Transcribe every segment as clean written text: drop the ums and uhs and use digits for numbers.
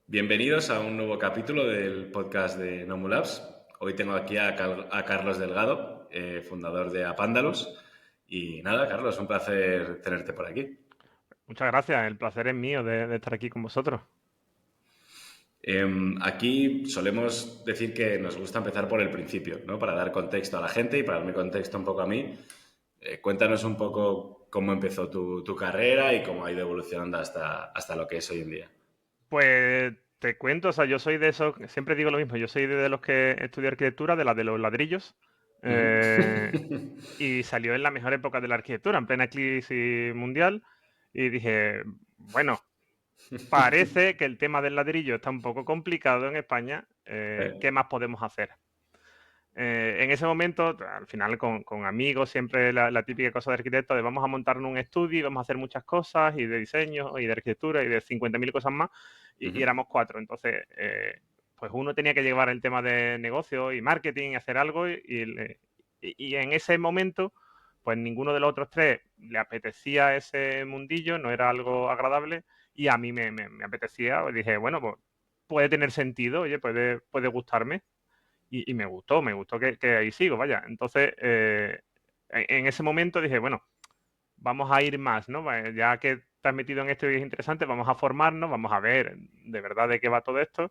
Bienvenidos a un nuevo capítulo del podcast de Nomulabs. Hoy tengo aquí a Carlos Delgado, fundador de Apandalus. Y nada, Carlos, un placer tenerte por aquí. Muchas gracias, el placer es mío de estar aquí con vosotros. Aquí solemos decir que nos gusta empezar por el principio, ¿no? Para dar contexto a la gente y para darme contexto un poco a mí. Cuéntanos un poco cómo empezó tu carrera y cómo ha ido evolucionando hasta lo que es hoy en día. Pues te cuento, o sea, yo soy de esos, siempre digo lo mismo, yo soy de los que estudié arquitectura, de la de los ladrillos, y salió en la mejor época de la arquitectura, en plena crisis mundial, y dije, bueno, parece que el tema del ladrillo está un poco complicado en España, ¿qué más podemos hacer? En ese momento, al final con amigos, siempre la típica cosa de arquitecto de vamos a montarnos un estudio y vamos a hacer muchas cosas y de diseño y de arquitectura y de 50.000 cosas más y éramos 4. Entonces, pues uno tenía que llevar el tema de negocio y marketing y hacer algo y en ese momento, pues ninguno de los otros 3 le apetecía ese mundillo, no era algo agradable y a mí me apetecía, pues dije, bueno, pues puede tener sentido, oye, puede gustarme. Y me gustó que ahí sigo, vaya. Entonces, en ese momento dije, bueno, vamos a ir más, ¿no? Ya que estás metido en esto y es interesante, vamos a formarnos, vamos a ver de verdad de qué va todo esto.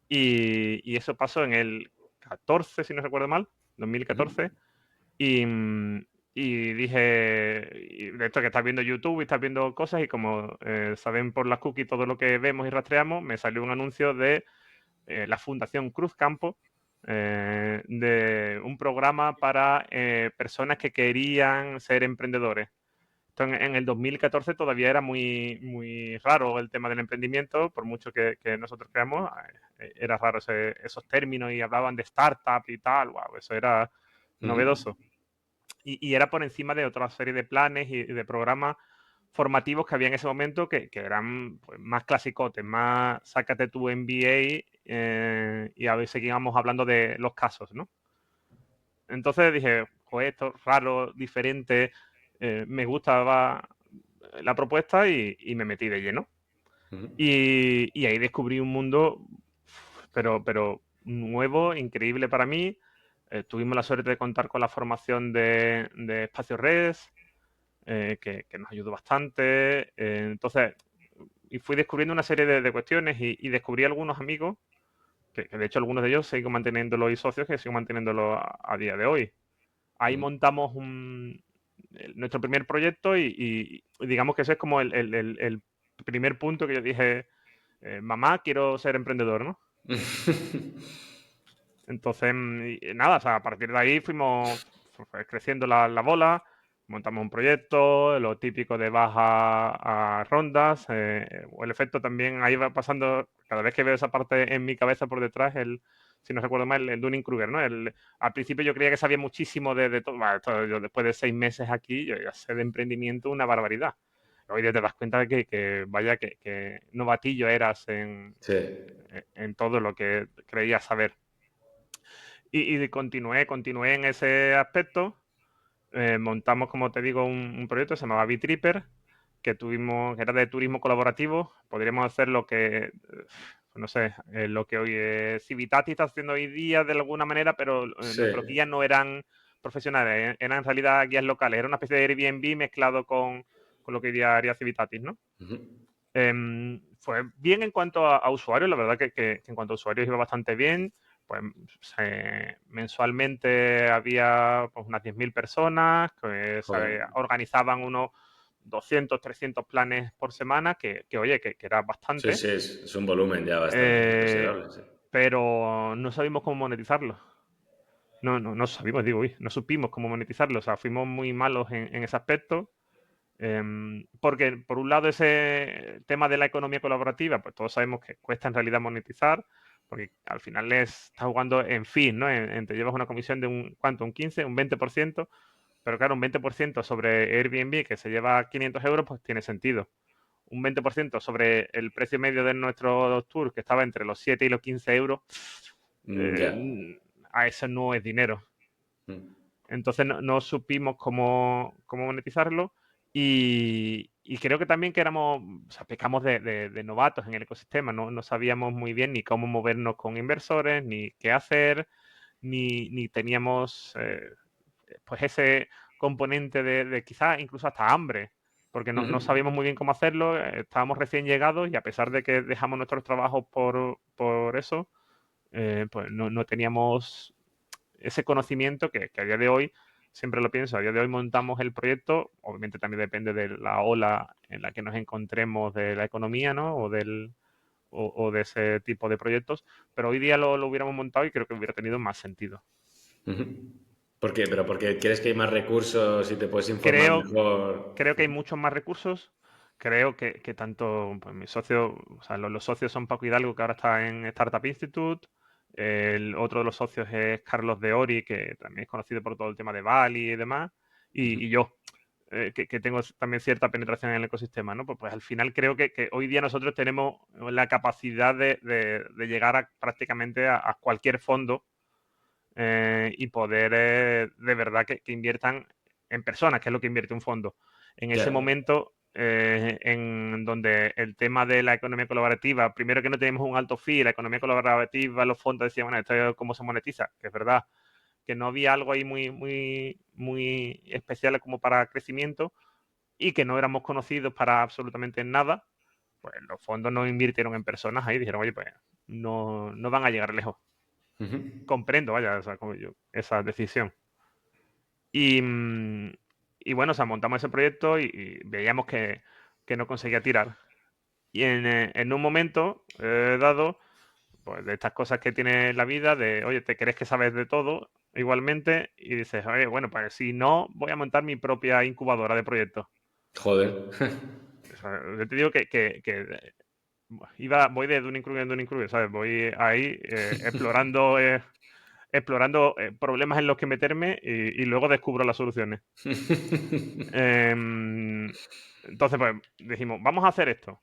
Y eso pasó en el 14, si no recuerdo mal, 2014. Y, y dije, y de esto que estás viendo YouTube y estás viendo cosas y como saben por las cookies todo lo que vemos y rastreamos, me salió un anuncio de la Fundación Cruz Campo, de un programa para personas que querían ser emprendedores. Esto en el 2014 todavía era muy raro el tema del emprendimiento, por mucho que nosotros creamos, era raro esos términos y hablaban de startup y tal, wow, eso era novedoso. Y era por encima de otra serie de planes y de programas formativos que había en ese momento que eran pues, más clasicotes, más sácate tu MBA y a ver, seguíamos hablando de los casos, ¿no? Entonces dije, joder, esto es raro, diferente, me gustaba la propuesta y me metí de lleno. Y ahí descubrí un mundo, pero nuevo, increíble para mí. Tuvimos la suerte de contar con la formación de Espacio Res, que nos ayudó bastante. Entonces, y fui descubriendo una serie de cuestiones y descubrí algunos amigos, que de hecho algunos de ellos sigo manteniéndolo y socios que sigo manteniéndolo a día de hoy. Ahí montamos nuestro primer proyecto y digamos que ese es como el primer punto que yo dije, mamá, quiero ser emprendedor, ¿no? Entonces, nada, o sea, a partir de ahí fuimos creciendo la bola, montamos un proyecto, lo típico de baja a rondas, o el efecto también, ahí va pasando, cada vez que veo esa parte en mi cabeza por detrás, si no recuerdo mal, el Dunning-Kruger, ¿no? Al principio yo creía que sabía muchísimo de todo, bueno, yo después de 6 meses aquí, yo ya sé de emprendimiento una barbaridad. Hoy te das cuenta de que vaya, que novatillo eras Sí. en todo lo que creías saber. Y continué en ese aspecto. Montamos, como te digo, un proyecto que se llamaba Bitripper, que era de turismo colaborativo. Podríamos hacer lo que, no sé, lo que hoy Civitati está haciendo hoy día de alguna manera, pero Sí. nuestros guías no eran profesionales, eran en realidad guías locales. Era una especie de Airbnb mezclado con lo que hoy día haría Civitatis, ¿no? Fue bien en cuanto a usuarios, la verdad que en cuanto a usuarios iba bastante bien. Pues mensualmente había pues, unas 10.000 personas que se organizaban unos 200, 300 planes por semana, oye, que era bastante. Sí, es un volumen ya bastante considerable. Sí. Pero no sabíamos cómo monetizarlo. No sabíamos, no supimos cómo monetizarlo. O sea, fuimos muy malos en ese aspecto. Porque, por un lado, ese tema de la economía colaborativa, pues todos sabemos que cuesta en realidad monetizar, porque al final estás jugando en fin, ¿no? Te llevas una comisión de un 15, un 20%, pero claro, un 20% sobre Airbnb, que se lleva 500 euros, pues tiene sentido. Un 20% sobre el precio medio de nuestro tour, que estaba entre los 7 y los 15 euros, Ya. a eso no es dinero. Entonces no supimos cómo monetizarlo y creo que también que éramos, o sea, pecamos de novatos en el ecosistema, no sabíamos muy bien ni cómo movernos con inversores, ni qué hacer, ni teníamos pues ese componente de quizás incluso hasta hambre, porque no sabíamos muy bien cómo hacerlo, estábamos recién llegados y a pesar de que dejamos nuestros trabajos por eso, pues no teníamos ese conocimiento que a día de hoy, siempre lo pienso, a día de hoy montamos el proyecto, obviamente también depende de la ola en la que nos encontremos de la economía, ¿no? O de ese tipo de proyectos, pero hoy día lo hubiéramos montado y creo que hubiera tenido más sentido. ¿Por qué? ¿Pero porque crees que hay más recursos y te puedes informar Creo, mejor? creo que hay muchos más recursos. Creo que tanto pues, mi socio, o sea, los socios son Paco Hidalgo, que ahora está en Startup Institute. El otro de los socios es Carlos de Ori, que también es conocido por todo el tema de Bali y demás. Y yo, que tengo también cierta penetración en el ecosistema, ¿no? Pues al final creo que hoy día nosotros tenemos la capacidad de llegar prácticamente a cualquier fondo y poder de verdad que inviertan en personas, que es lo que invierte un fondo. En ese Ya. momento, en donde el tema de la economía colaborativa, primero que no teníamos un alto fee, la economía colaborativa, los fondos decían, bueno, esto es cómo se monetiza, que es verdad, que no había algo ahí muy especial como para crecimiento y que no éramos conocidos para absolutamente nada, pues los fondos no invirtieron en personas ahí, dijeron, oye, pues no van a llegar lejos. Comprendo, vaya, o sea, como yo, esa decisión. Y, y bueno, o sea, montamos ese proyecto y veíamos que no conseguía tirar. Y en un momento dado, pues de estas cosas que tiene la vida, de, oye, te crees que sabes de todo igualmente y dices, oye, bueno, pues si no, voy a montar mi propia incubadora de proyectos. Joder. O sea, yo te digo que voy de un incluyo en un incluyo, ¿sabes? Voy ahí explorando problemas en los que meterme y luego descubro las soluciones. Entonces, pues dijimos, vamos a hacer esto.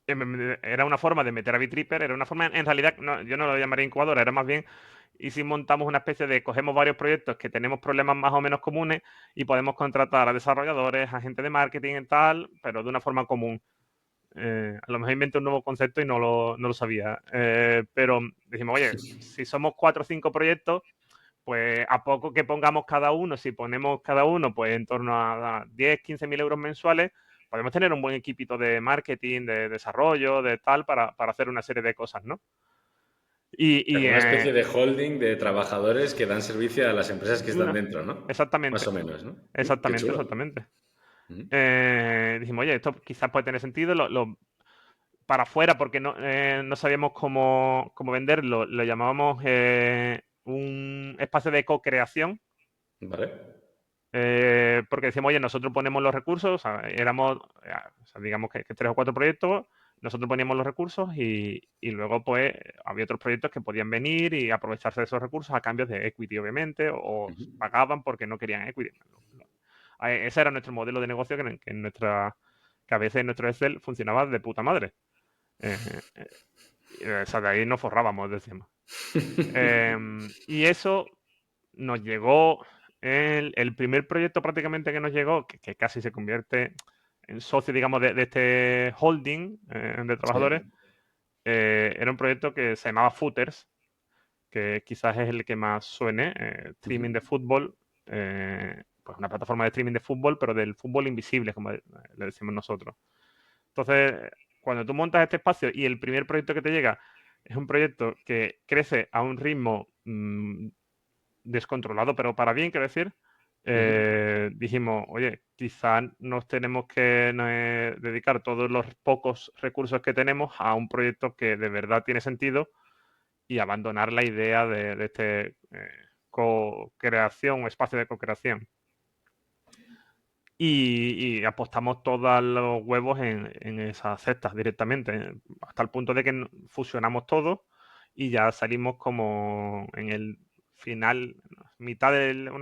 Era una forma de meter a Bitripper, era una forma, en realidad, yo no lo llamaría incubadora, era más bien, y si montamos una especie de, cogemos varios proyectos que tenemos problemas más o menos comunes y podemos contratar a desarrolladores, a gente de marketing y tal, pero de una forma común. A lo mejor inventé un nuevo concepto y no lo sabía. Pero dijimos, oye, si somos 4 o 5 proyectos, pues a poco que pongamos cada uno, si ponemos cada uno pues en torno a 10, 15 mil euros mensuales, podemos tener un buen equipito de marketing, de desarrollo, de tal, para hacer una serie de cosas, ¿no? Y Como una especie de holding de trabajadores que dan servicio a las empresas que están una, dentro, ¿no? Más exactamente, o menos, ¿no? Qué exactamente, chulo. exactamente. Dijimos, oye, esto quizás puede tener sentido, para afuera, porque no sabíamos cómo venderlo, lo llamábamos un espacio de co-creación. Vale. Porque decíamos, oye, nosotros ponemos los recursos, o sea, o sea, digamos que 3 o 4 proyectos, nosotros poníamos los recursos y luego pues había otros proyectos que podían venir y aprovecharse de esos recursos a cambio de equity, obviamente, o pagaban porque no querían equity. Ese era nuestro modelo de negocio que en nuestra cabeza, en nuestro Excel, funcionaba de puta madre. O sea, de ahí nos forrábamos, decíamos. Y eso nos llegó el primer proyecto prácticamente que nos llegó, que casi se convierte en socio, digamos, de este holding de trabajadores, Sí. era un proyecto que se llamaba Footers, que quizás es el que más suene, streaming de fútbol, pues una plataforma de streaming de fútbol, pero del fútbol invisible, como le decimos nosotros. Entonces, cuando tú montas este espacio y el primer proyecto que te llega es un proyecto que crece a un ritmo descontrolado, pero para bien, quiero decir, dijimos, oye, quizá nos tenemos que dedicar todos los pocos recursos que tenemos a un proyecto que de verdad tiene sentido y abandonar la idea de este co-creación o espacio de co-creación. Y apostamos todos los huevos en esas cestas directamente, hasta el punto de que fusionamos todo y ya salimos como en el final, mitad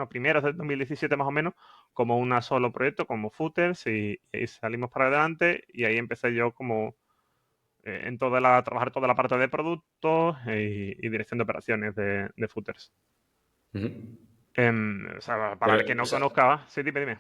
primeros del 2017 más o menos, como un solo proyecto, como Footers, y ahí salimos para adelante y ahí empecé yo como trabajar toda la parte de productos y dirección de operaciones de Footers. Ujú. O sea, para Pero, el que o no sea, conozca, sí, dime, dime.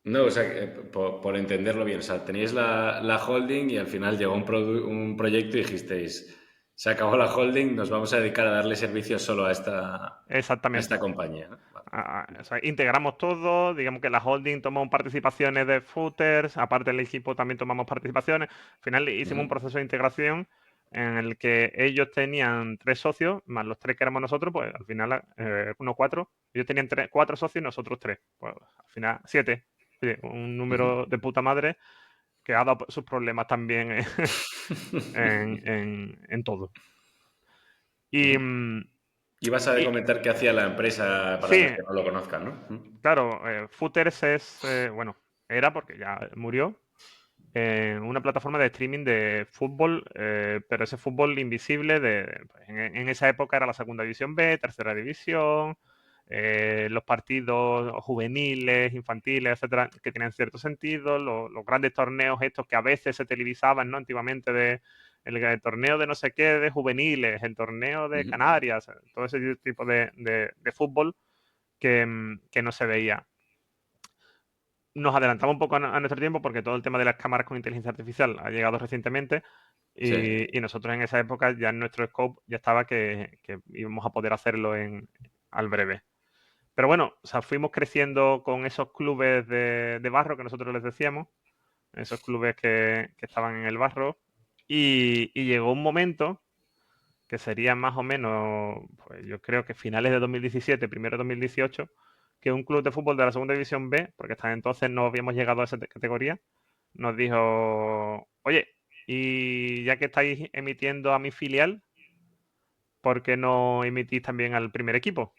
no, o sea, por entenderlo bien, o sea, teníais la holding y al final llegó un proyecto y dijisteis, se acabó la holding, nos vamos a dedicar a darle servicio solo a esta Exactamente. compañía, ¿no? Vale. O sea, integramos todo, digamos que la holding tomó participaciones de footers, aparte del equipo también tomamos participaciones. Al final hicimos un Ujú. proceso de integración en el que ellos tenían 3 socios, más los 3 que éramos nosotros, pues al final, uno, 4. Ellos tenían 4 socios y nosotros 3. Pues al final, 7. Oye, un Ujú. número de puta madre que ha dado sus problemas también en todo. Y, Ujú. mm, Ibas a y comentar qué hacía la empresa para sí, los que no lo conozcan, ¿no? Ujú. claro, Footers es, bueno, era porque ya murió, una plataforma de streaming de fútbol, pero ese fútbol invisible pues, en esa época era la segunda división B, tercera división, los partidos juveniles, infantiles, etcétera, que tenían cierto sentido, los grandes torneos estos que a veces se televisaban, ¿no? Antiguamente el torneo de no sé qué de juveniles, el torneo de Ujú. Canarias, todo ese tipo de fútbol que no se veía. Nos adelantamos un poco a nuestro tiempo porque todo el tema de las cámaras con inteligencia artificial ha llegado recientemente Sí. y nosotros en esa época ya en nuestro scope ya estaba que íbamos a poder hacerlo al breve. Pero bueno, o sea, fuimos creciendo con esos clubes de barro que nosotros les decíamos, esos clubes que estaban en el barro y llegó un momento que sería más o menos, pues yo creo que finales de 2017, primero de 2018, que un club de fútbol de la segunda división B, porque hasta entonces no habíamos llegado a esa categoría, nos dijo, oye, y ya que estáis emitiendo a mi filial, ¿por qué no emitís también al primer equipo?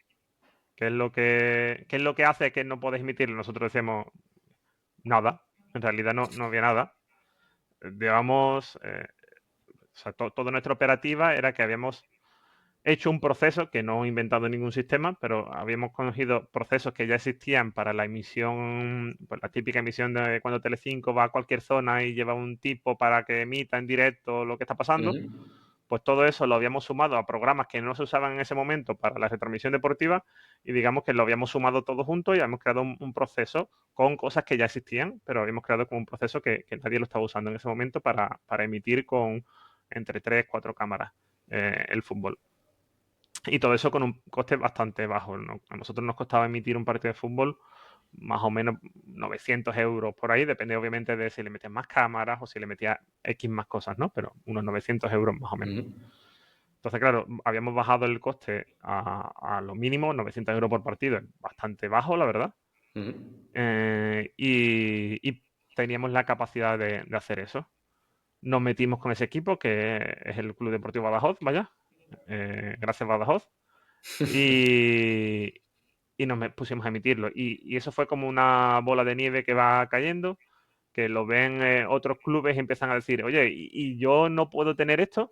¿Qué es lo que hace que no podéis emitirlo? Nosotros decíamos, nada, en realidad no había nada. Digamos, o sea, toda nuestra operativa era que habíamos hecho un proceso que no he inventado ningún sistema, pero habíamos cogido procesos que ya existían para la emisión, pues la típica emisión de cuando Telecinco va a cualquier zona y lleva un tipo para que emita en directo lo que está pasando. Ujú. Pues todo eso lo habíamos sumado a programas que no se usaban en ese momento para la retransmisión deportiva y digamos que lo habíamos sumado todo junto y habíamos creado un proceso con cosas que ya existían, pero habíamos creado como un proceso que nadie lo estaba usando en ese momento para emitir con entre 3 4 cámaras el fútbol. Y todo eso con un coste bastante bajo, ¿no? A nosotros nos costaba emitir un partido de fútbol más o menos 900 euros por ahí, depende obviamente de si le metías más cámaras o si le metías X más cosas, ¿no? Pero unos 900 euros más o menos. Ujú. Entonces, claro, habíamos bajado el coste a lo mínimo, 900 euros por partido, es bastante bajo, la verdad. Ujú. Y teníamos la capacidad de hacer eso. Nos metimos con ese equipo, que es el Club Deportivo Badajoz, vaya. Gracias, Badajoz. Y, y nos pusimos a emitirlo. Y eso fue como una bola de nieve que va cayendo, que lo ven otros clubes y empiezan a decir, oye, ¿y yo no puedo tener esto?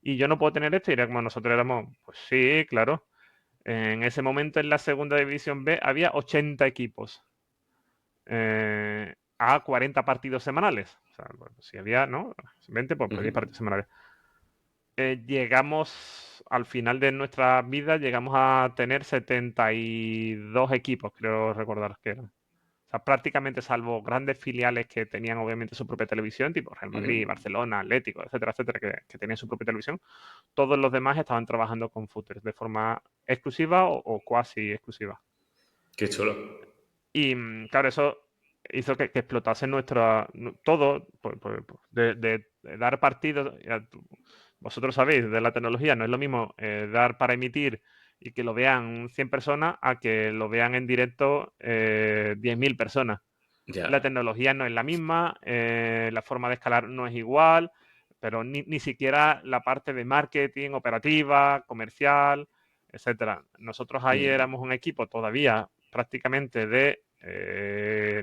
¿Y yo no puedo tener esto? Y era como nosotros éramos, pues sí, claro. En ese momento en la segunda división B había 80 equipos a 40 partidos semanales. O sea, bueno, si había, ¿no? 20, pues 10 Ujú. partidos semanales. Llegamos al final de nuestra vida, llegamos a tener 72 equipos, creo recordar que eran. O sea, prácticamente salvo grandes filiales que tenían obviamente su propia televisión, tipo Real Ujú. Madrid, Barcelona, Atlético, etcétera, etcétera, que tenían su propia televisión, todos los demás estaban trabajando con footers de forma exclusiva o cuasi exclusiva. Qué chulo. Y claro, eso hizo que explotase todo, de dar partidos. Vosotros sabéis de la tecnología, no es lo mismo dar para emitir y que lo vean 100 personas a que lo vean en directo 10.000 personas. La Ya. tecnología no es la misma, la forma de escalar no es igual, pero ni siquiera la parte de marketing, operativa, comercial, etcétera. Nosotros ahí Mm. éramos un equipo todavía prácticamente de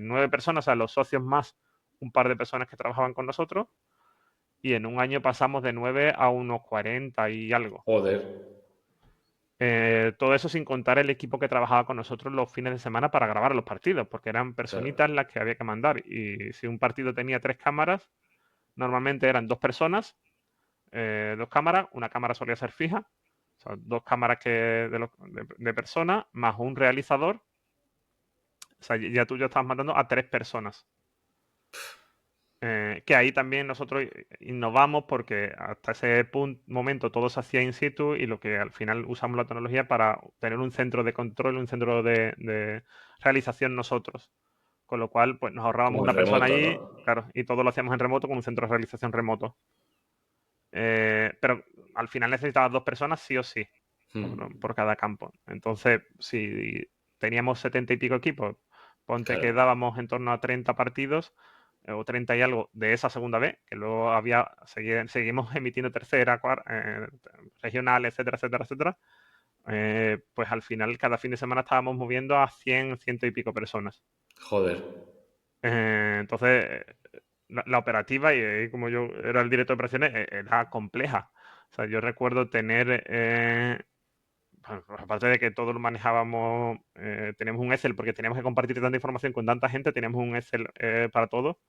9 personas, o sea, los socios más un par de personas que trabajaban con nosotros, y en un año pasamos de 9 a unos 40 y algo. Joder. Todo eso sin contar el equipo que trabajaba con nosotros los fines de semana para grabar los partidos, porque eran Claro. personitas las que había que mandar. Y si un partido tenía 3 cámaras, normalmente eran 2 personas, 2 cámaras, una cámara solía ser fija. O sea, 2 cámaras de personas, más un realizador. O sea, ya tú ya estabas matando a 3 personas. Que ahí también nosotros innovamos porque hasta ese momento todo se hacía in situ y lo que al final usamos la tecnología para tener un centro de control, un centro de realización nosotros. Con lo cual, pues nos ahorrábamos Como en una persona remoto, allí, ¿no? claro, y todo lo hacíamos en remoto con un centro de realización remoto. Pero al final necesitabas 2 personas sí o sí por cada campo. Entonces, si teníamos 70 y pico equipos, ponte que Claro. dábamos en torno a 30 partidos o 30 y algo de esa segunda vez, que luego seguimos emitiendo tercera, regional, etcétera, etcétera, etcétera. Pues al final cada fin de semana estábamos moviendo a 100, ciento y pico personas. Joder. Entonces, la operativa, y como yo era el director de operaciones, era compleja. O sea, yo recuerdo tener, bueno, aparte de que todo lo manejábamos, teníamos un Excel porque teníamos que compartir tanta información con tanta gente, teníamos un Excel para todo,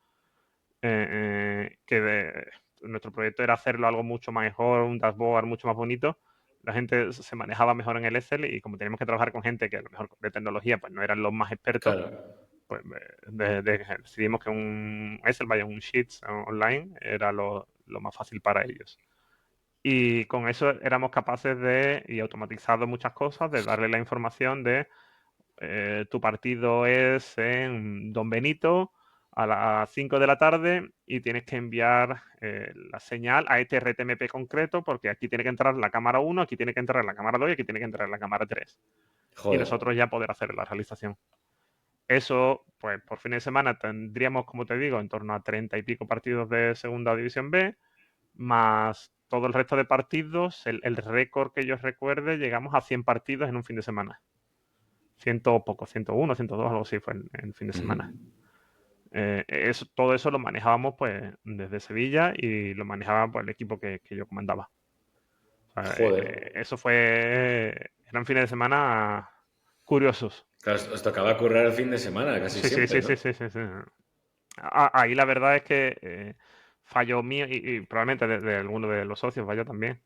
nuestro proyecto era hacerlo algo mucho mejor, un dashboard mucho más bonito. La gente se manejaba mejor en el Excel y como teníamos que trabajar con gente que a lo mejor de tecnología pues no eran los más expertos, Claro. pues decidimos que un Excel, vaya, un Sheets online era lo más fácil para ellos. Y con eso éramos capaces y automatizado muchas cosas, de darle la información de tu partido es en Don Benito a las 5 de la tarde y tienes que enviar la señal a este RTMP concreto porque aquí tiene que entrar la cámara 1, aquí tiene que entrar la cámara 2 y aquí tiene que entrar la cámara 3. Y Joder. nosotros ya poder hacer la realización. Eso, pues por fin de semana tendríamos, como te digo, en torno a 30 y pico partidos de Segunda División B, más todo el resto de partidos. El récord que yo recuerde, llegamos a 100 partidos en un fin de semana. Ciento poco, 101, 102, algo así fue en fin de semana. Todo eso lo manejábamos pues desde Sevilla y lo manejaba pues, el equipo que yo comandaba. O sea, Joder. eso eran fines de semana curiosos. Claro, os tocaba currar el fin de semana casi Sí, sí, siempre, sí, ¿no? sí, sí, sí, sí. Ahí la verdad es que fallo mío y probablemente de alguno de los socios, vaya también,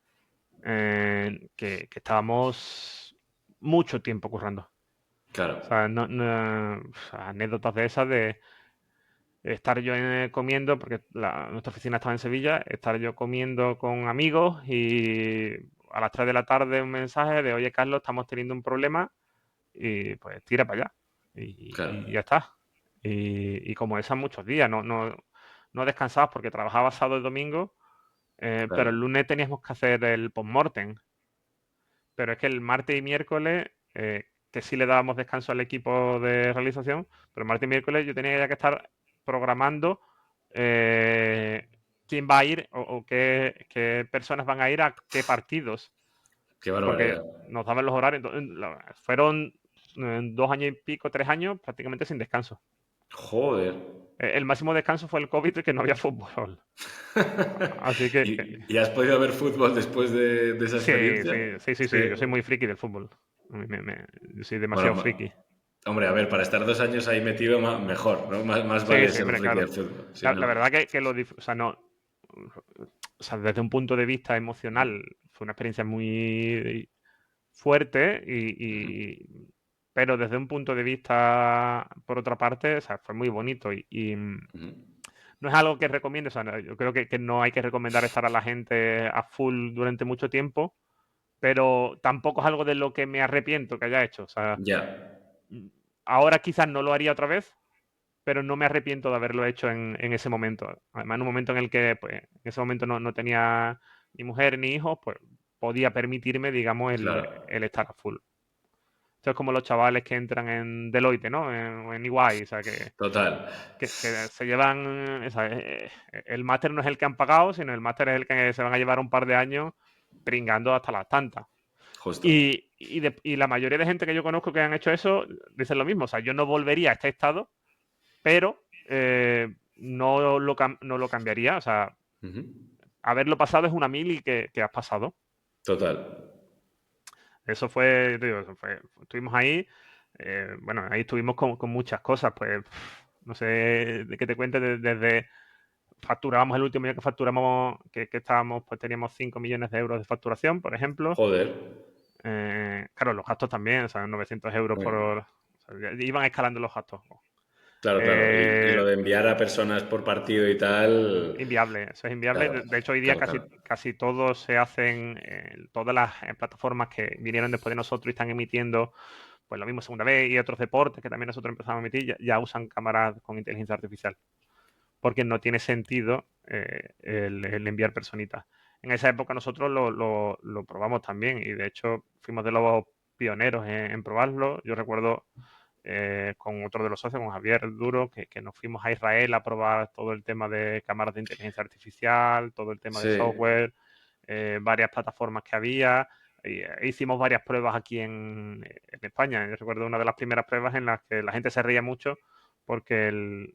que estábamos mucho tiempo currando. Claro. O sea, o sea, anécdotas de esas de estar yo comiendo, porque nuestra oficina estaba en Sevilla, estar yo comiendo con amigos y a las 3 de la tarde un mensaje de, oye Carlos, estamos teniendo un problema y pues tira para allá y Claro. ya está. Y como esas muchos días, no descansabas porque trabajaba sábado y domingo, pero el Claro. lunes teníamos que hacer el postmortem. Pero es que el martes y miércoles, que sí le dábamos descanso al equipo de realización, pero el martes y miércoles yo tenía ya que estar programando quién va a ir o qué personas van a ir a qué partidos, Qué porque barbaridad. nos daban los horarios. Fueron 2 años y pico, 3 años prácticamente sin descanso. Joder. El máximo descanso fue el COVID, que no había fútbol. Así que ¿Y has podido ver fútbol después de esa sí, experiencia? sí, sí, sí, Sí. sí, yo soy muy friki del fútbol. Yo soy Bueno, demasiado friki. hombre, a ver, para estar 2 años ahí metido, mejor, ¿no? Más Sí, vale sí, ser un hombre, friki del claro. fútbol. Si La no. verdad que o sea, no, o sea, desde un punto de vista emocional fue una experiencia muy fuerte pero desde un punto de vista, por otra parte, o sea, fue muy bonito Ujú. no es algo que recomiendo, o sea, yo creo que no hay que recomendar estar a la gente a full durante mucho tiempo, pero tampoco es algo de lo que me arrepiento que haya hecho, o sea, Ya, ahora quizás no lo haría otra vez, pero no me arrepiento de haberlo hecho en ese momento. Además, en un momento en el que, pues, en ese momento no tenía ni mujer ni hijos, pues podía permitirme, digamos, claro. el estar a full. Esto es como los chavales que entran en Deloitte, ¿no? O en EY, o sea, Total. que se llevan, o sea, el máster no es el que han pagado, sino el máster es el que se van a llevar un par de años pringando hasta las tantas. Justo. Y la mayoría de gente que yo conozco que han hecho eso dicen lo mismo. O sea, yo no volvería a este estado, pero no lo cambiaría. O sea, Ujú. haberlo pasado es una mil y que has pasado. Total. Eso fue, digo, estuvimos ahí, bueno, ahí estuvimos con muchas cosas, pues, no sé de qué te cuente, desde facturábamos el último año que facturamos, que estábamos, pues teníamos 5 millones de euros de facturación, por ejemplo. Joder. Claro, los gastos también, o sea, 900 euros por... Bueno, O sea, iban escalando los gastos. claro, claro. Y lo Eh, de enviar a personas por partido y tal. Inviable, eso es inviable. Claro, De hecho, hoy día claro, casi, claro. casi todos se hacen, todas las plataformas que vinieron después de nosotros y están emitiendo, pues lo mismo segunda vez, y otros deportes que también nosotros empezamos a emitir, ya usan cámaras con inteligencia artificial, porque no tiene sentido el enviar personitas. En esa época nosotros lo probamos también y de hecho fuimos de los pioneros en probarlo. Yo recuerdo con otro de los socios, con Javier Duro, que nos fuimos a Israel a probar todo el tema de cámaras de inteligencia artificial, todo el tema de Sí, software, varias plataformas que había. Hicimos varias pruebas aquí en España. Yo recuerdo una de las primeras pruebas en las que la gente se reía mucho porque el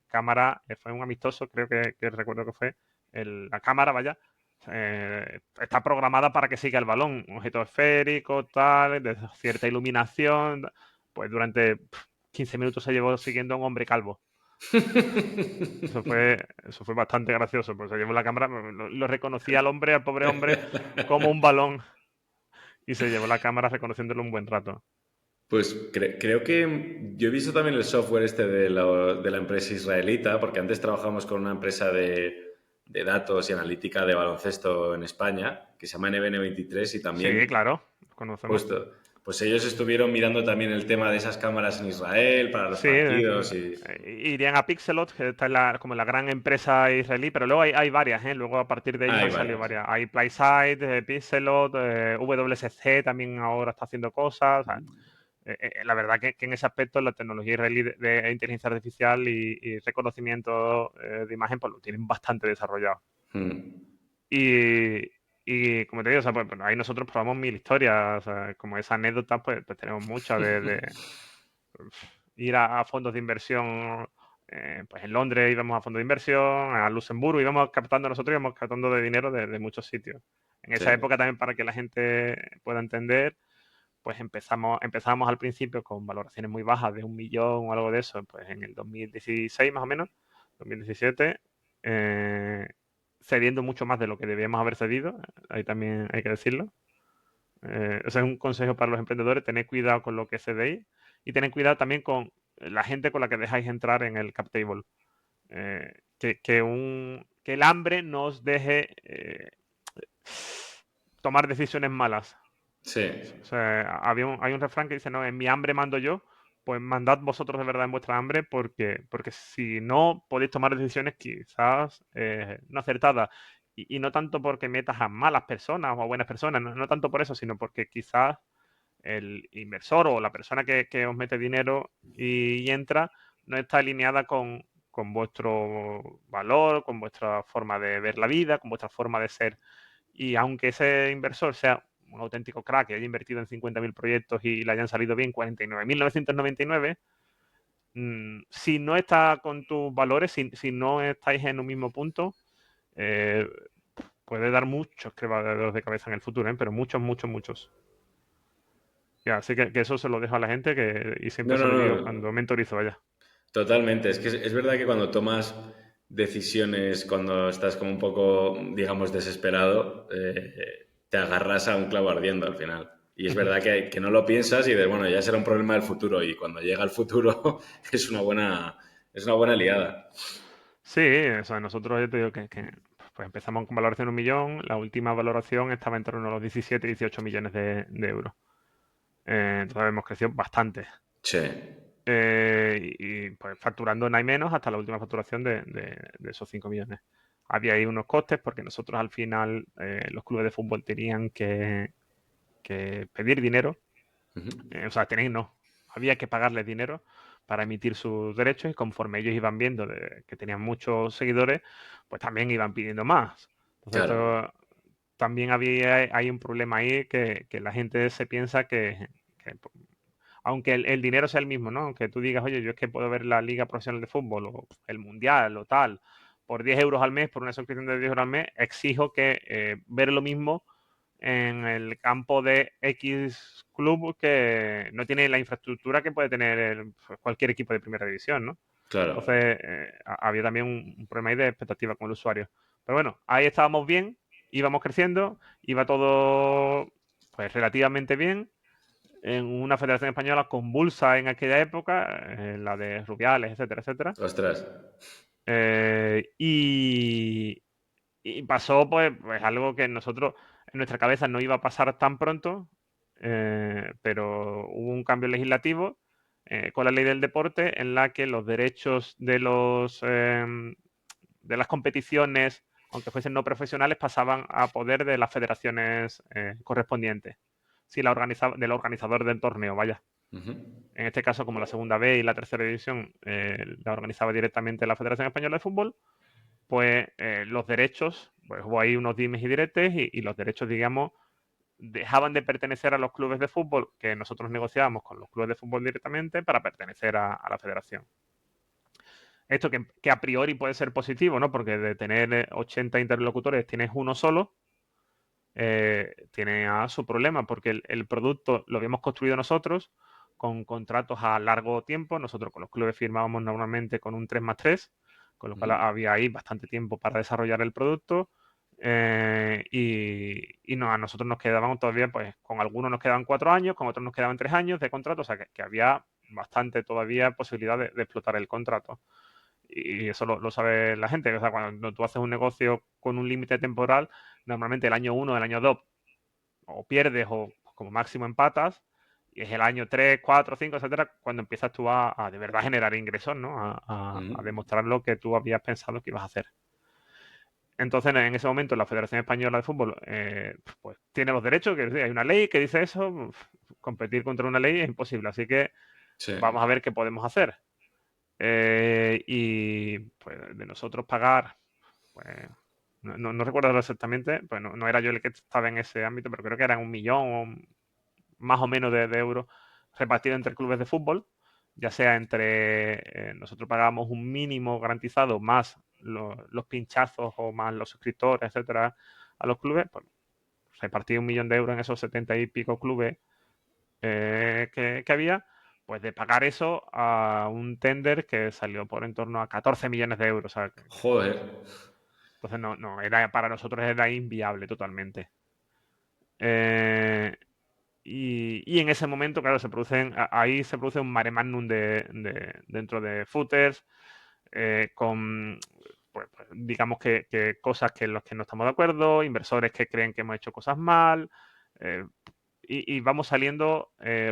cámara fue un amistoso, creo que recuerdo que fue. La cámara, vaya, está programada para que siga el balón, un objeto esférico, tal, de cierta iluminación. Pues durante 15 minutos se llevó siguiendo a un hombre calvo. Eso fue bastante gracioso, pues se llevó la cámara, lo reconocía al hombre, al pobre hombre, como un balón y se llevó la cámara reconociéndolo un buen rato. pues creo que yo he visto también el software este de la empresa israelita, porque antes trabajamos con una empresa de datos y analítica de baloncesto en España, que se llama NBN23 y Sí, también, claro, lo conocemos. justo, pues ellos estuvieron mirando también el tema de esas cámaras en Israel para los Sí, partidos y... irían a Pixelot, que está como la gran empresa israelí, pero luego hay varias, ¿eh? Luego a partir de ellos Hay han salido varias. varias. Hay PlaySide, Pixelot, WSC también ahora está haciendo cosas. O sea, la verdad que en ese aspecto la tecnología israelí de inteligencia artificial y reconocimiento de imagen pues lo tienen bastante desarrollado. Mm. Y, y como te digo, o sea, pues, ahí nosotros probamos mil historias, o sea, como esa anécdota, pues tenemos muchas de ir a fondos de inversión. Pues en Londres íbamos a fondos de inversión, a Luxemburgo íbamos captando, nosotros íbamos captando de dinero de muchos sitios. En Sí, esa época también, para que la gente pueda entender, pues empezamos al principio con valoraciones muy bajas de 1 millón o algo de eso, pues en el 2016 más o menos, 2017, cediendo mucho más de lo que debíamos haber cedido, ahí también hay que decirlo. Ese es un consejo para los emprendedores: tened cuidado con lo que cedéis y tened cuidado también con la gente con la que dejáis entrar en el cap table. Que el hambre no os deje tomar decisiones malas. sí. O sea, hay un refrán que dice, no, en mi hambre mando yo, pues mandad vosotros de verdad en vuestra hambre, porque si no podéis tomar decisiones quizás no acertadas. Y no tanto porque metas a malas personas o a buenas personas, no tanto por eso, sino porque quizás el inversor o la persona que os mete dinero y entra no está alineada con vuestro valor, con vuestra forma de ver la vida, con vuestra forma de ser. Y aunque ese inversor sea un auténtico crack y haya invertido en 50.000 proyectos y le hayan salido bien 49.999, si no está con tus valores, si no estáis en un mismo punto, eh, puede dar muchos quebraderos de cabeza en el futuro, ¿eh? Pero muchos, muchos, muchos. Ya, así que eso se lo dejo a la gente y siempre No, se no, lo digo no. cuando mentorizo, vaya. Totalmente. Es que es verdad que cuando tomas decisiones, cuando estás como un poco, digamos, desesperado, te agarras a un clavo ardiendo al final. Y es verdad que no lo piensas y dices, bueno, ya será un problema del futuro. Y cuando llega el futuro es una buena liada. Sí, o sea, nosotros ya te digo que, pues empezamos con valoración de 1 millón, la última valoración estaba en torno a los 17 y 18 millones de euros. Entonces hemos crecido bastante. Sí. Pues facturando no hay menos hasta la última facturación de esos 5 millones. Había ahí unos costes porque nosotros al final los clubes de fútbol tenían que pedir dinero. Ujú. O sea, tenéis no. Había que pagarles dinero para emitir sus derechos y conforme ellos iban viendo que tenían muchos seguidores, pues también iban pidiendo más. Entonces Claro, esto también hay un problema ahí que la gente se piensa que aunque el dinero sea el mismo, ¿no? Aunque tú digas, oye, yo es que puedo ver la Liga Profesional de Fútbol o el Mundial o tal, por 10 euros al mes, por una suscripción de 10 euros al mes, exijo que ver lo mismo en el campo de X club que no tiene la infraestructura que puede tener cualquier equipo de primera división, ¿no? Claro. Entonces, había también un problema ahí de expectativa con el usuario. Pero bueno, ahí estábamos bien, íbamos creciendo, iba todo pues relativamente bien en una federación española convulsa en aquella época, la de Rubiales, etcétera, etcétera. Ostras. Y pasó pues algo que nosotros en nuestra cabeza no iba a pasar tan pronto, pero hubo un cambio legislativo con la ley del deporte en la que los derechos de las competiciones, aunque fuesen no profesionales, pasaban a poder de las federaciones correspondientes. Sí, del organizador del torneo, vaya. Ujú. En este caso, como la segunda B y la tercera división la organizaba directamente la Federación Española de Fútbol, pues los derechos, pues hubo ahí unos dimes y diretes y los derechos, digamos, dejaban de pertenecer a los clubes de fútbol que nosotros negociábamos con los clubes de fútbol directamente para pertenecer a la federación. Esto que a priori puede ser positivo, ¿no? Porque de tener 80 interlocutores tienes uno solo, tiene a su problema, porque el producto lo habíamos construido nosotros con contratos a largo tiempo. Nosotros con los clubes firmábamos normalmente con un 3+3, con lo cual Ujú. había ahí bastante tiempo para desarrollar el producto. Y no, a nosotros nos quedaban todavía, pues con algunos nos quedaban 4 años, con otros nos quedaban 3 años de contrato, o sea que había bastante todavía posibilidad de explotar el contrato. Y eso lo sabe la gente. O sea, cuando tú haces un negocio con un límite temporal, normalmente el año 1, el año 2, o pierdes o como máximo empatas, y es el año 3, 4, 5, etcétera, cuando empiezas tú a de verdad generar ingresos, ¿no? A Ujú. demostrar lo que tú habías pensado que ibas a hacer. Entonces, en ese momento, la Federación Española de Fútbol pues tiene los derechos, que hay una ley que dice eso, competir contra una ley es imposible, así que Sí. vamos a ver qué podemos hacer. Y pues de nosotros pagar, pues no recuerdo exactamente, pues no era yo el que estaba en ese ámbito, pero creo que eran 1 millón o más o menos de euros repartidos entre clubes de fútbol, ya sea entre nosotros pagábamos un mínimo garantizado más los pinchazos o más los suscriptores, etcétera, a los clubes, pues repartir 1 millón de euros en esos 70 y pico clubes que había, pues de pagar eso a un tender que salió por en torno a 14 millones de euros. O sea, Joder. entonces para nosotros era inviable totalmente. Eh, y en ese momento, claro, ahí se produce un mare magnum dentro de footers, con, pues, digamos que cosas que en las que no estamos de acuerdo, inversores que creen que hemos hecho cosas mal, eh, y vamos saliendo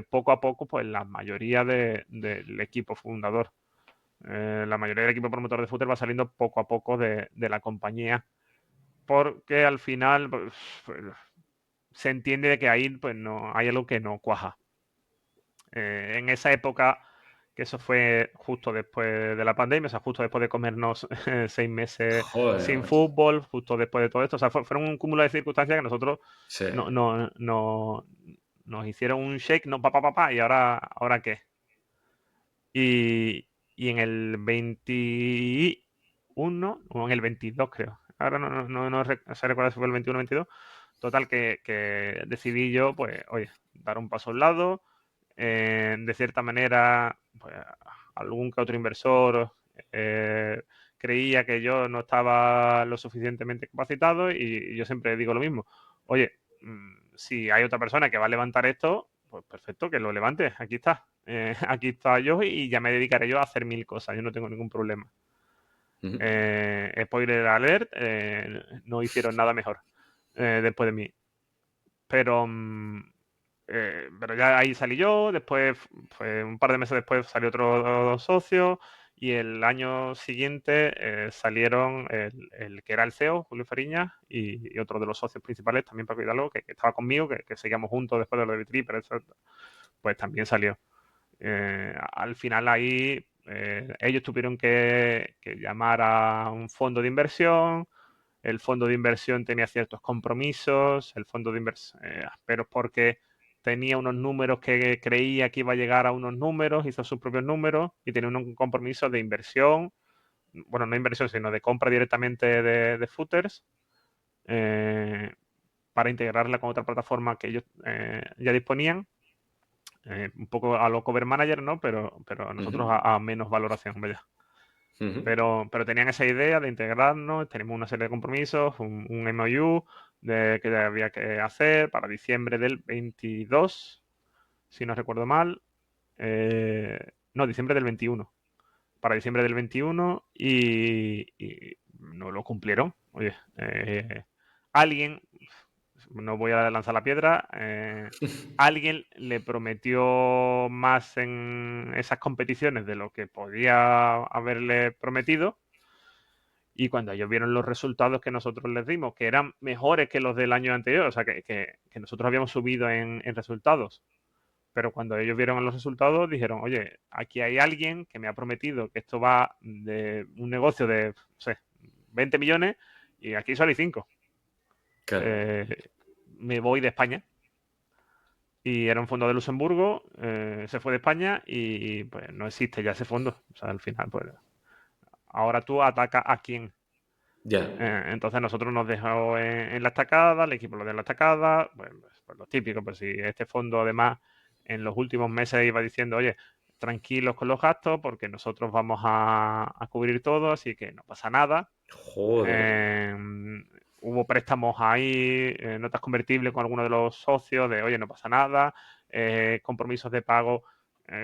poco a poco, pues la mayoría del equipo fundador. La mayoría del equipo promotor de fútbol va saliendo poco a poco de la compañía, porque al final pues, se entiende que ahí pues no hay algo que no cuaja. En esa época, que eso fue justo después de la pandemia, o sea, justo después de comernos 6 meses Joder, sin macho. fútbol, justo después de todo esto, o sea, fueron un cúmulo de circunstancias que nosotros Sí. no, no, no, nos hicieron un shake, no, pa, y ahora qué. Y en el 21 o en el 22 creo, ahora no se recuerda si fue el 21 o 22, total que decidí yo, pues, oye, dar un paso al lado, de cierta manera, pues, algún que otro inversor creía que yo no estaba lo suficientemente capacitado y yo siempre digo lo mismo. Oye, si hay otra persona que va a levantar esto, pues perfecto, que lo levante. Aquí está. Aquí está yo y ya me dedicaré yo a hacer 1000 cosas. Yo no tengo ningún problema. Ujú. Spoiler alert, no hicieron nada mejor después de mí. Pero, pero ya ahí salí yo, después, fue un par de meses después salió otro socio y el año siguiente salieron el que era el CEO, Julio Fariñas, y otro de los socios principales, también Paco Hidalgo, que estaba conmigo, que seguíamos juntos después de lo de Vitri, pero eso pues también salió. Al final ahí ellos tuvieron que llamar a un fondo de inversión. El fondo de inversión tenía ciertos compromisos, el fondo de inversión, pero porque tenía unos números que creía que iba a llegar a unos números, hizo sus propios números y tenía un compromiso de inversión, bueno, no inversión, sino de compra directamente de footers, eh, para integrarla con otra plataforma que ellos ya disponían. Un poco a lo cover manager, ¿no? Pero nosotros Ujú. a menos valoración, vaya. Ujú. Pero tenían esa idea de integrarnos, tenemos una serie de compromisos, un MOU que había que hacer para diciembre del 22, si no recuerdo mal. No, diciembre del 21. Para diciembre del 21 y no lo cumplieron. Oye, alguien, no voy a lanzar la piedra, alguien le prometió más en esas competiciones de lo que podía haberle prometido. Y cuando ellos vieron los resultados que nosotros les dimos, que eran mejores que los del año anterior, o sea, que nosotros habíamos subido en resultados, pero cuando ellos vieron los resultados dijeron, oye, aquí hay alguien que me ha prometido que esto va de un negocio de, no sé, 20 millones y aquí solo hay 5. Claro. Me voy de España. Y era un fondo de Luxemburgo, se fue de España y pues no existe ya ese fondo. O sea, al final, pues ahora tú atacas a quién. Ya. Entonces nosotros nos dejamos en la estacada, el equipo lo de la estacada, pues lo típico, pues si este fondo además en los últimos meses iba diciendo, oye, tranquilos con los gastos porque nosotros vamos a cubrir todo, así que no pasa nada. Joder. Eh, Hubo préstamos ahí, notas convertibles con algunos de los socios de, oye, no pasa nada, compromisos de pago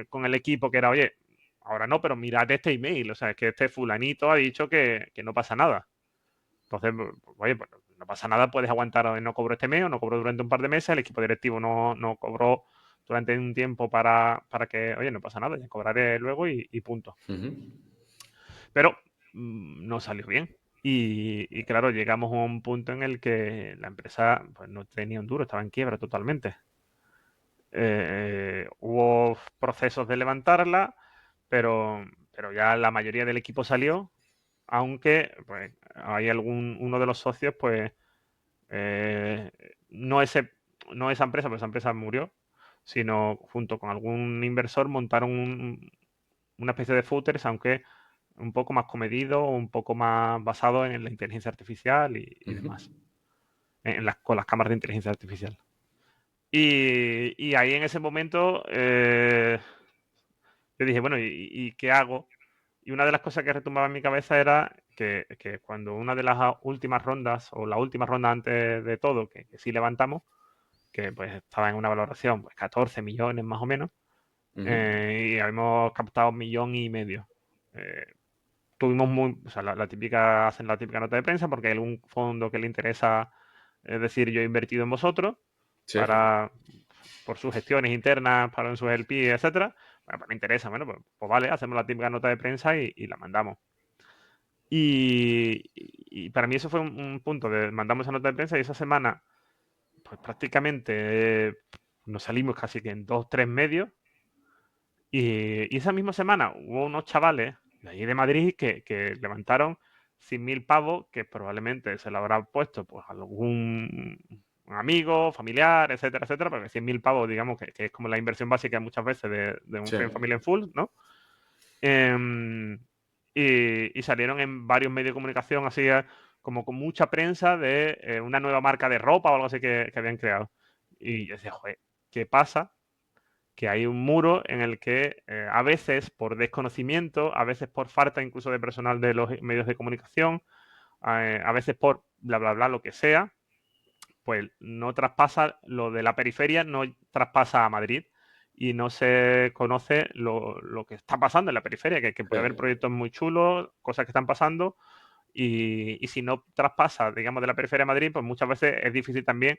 con el equipo que era, oye, ahora no, pero mirad este email, o sea, es que este fulanito ha dicho que no pasa nada. Entonces, oye, pues no pasa nada, puedes aguantar, no cobro este mes o no cobro durante un par de meses, el equipo directivo no cobró durante un tiempo para que, oye, no pasa nada, ya cobraré luego y punto. Ujú. Pero no salió bien. Y claro, llegamos a un punto en el que la empresa pues, no tenía un duro, estaba en quiebra totalmente. Hubo procesos de levantarla, pero ya la mayoría del equipo salió, aunque pues, hay uno de los socios, pues eh, no, ese, no esa empresa, pues esa empresa murió, sino junto con algún inversor montaron una especie de footers, aunque un poco más comedido, un poco más basado en la inteligencia artificial y Ujú. demás, con las cámaras de inteligencia artificial. Y ahí en ese momento yo dije, bueno, ¿y qué hago? Y una de las cosas que retumbaba en mi cabeza era que cuando una de las últimas rondas, o la última ronda antes de todo, que sí levantamos, que pues estaba en una valoración, pues 14 millones más o menos, Ujú. y habíamos captado 1,5 millones. Tuvimos o sea, hacen la típica nota de prensa porque hay algún fondo que le interesa, es decir, yo he invertido en vosotros Sí. para, por sus gestiones internas, para en sus LP, etcétera. Bueno, pues me interesa, bueno, pues vale, hacemos la típica nota de prensa y la mandamos. Y para mí eso fue un punto de mandamos esa nota de prensa y esa semana, pues prácticamente nos salimos casi que en 2, 3 medios. Y esa misma semana hubo unos chavales de allí de Madrid que levantaron 100.000 pavos que probablemente se lo habrá puesto pues algún amigo, familiar, etcétera, etcétera, porque 100.000 pavos, digamos, que es como la inversión básica muchas veces de un Sí. Friend Family en Full, ¿no? Em, y salieron en varios medios de comunicación así como con mucha prensa de una nueva marca de ropa o algo así que habían creado. Y yo decía, joder, ¿qué pasa? Que hay un muro en el que a veces por desconocimiento, a veces por falta incluso de personal de los medios de comunicación, a veces por bla, bla, bla, lo que sea, pues no traspasa lo de la periferia, no traspasa a Madrid y no se conoce lo que está pasando en la periferia, que puede haber Claro. proyectos muy chulos, cosas que están pasando, y si no traspasa, digamos, de la periferia de Madrid, pues muchas veces es difícil también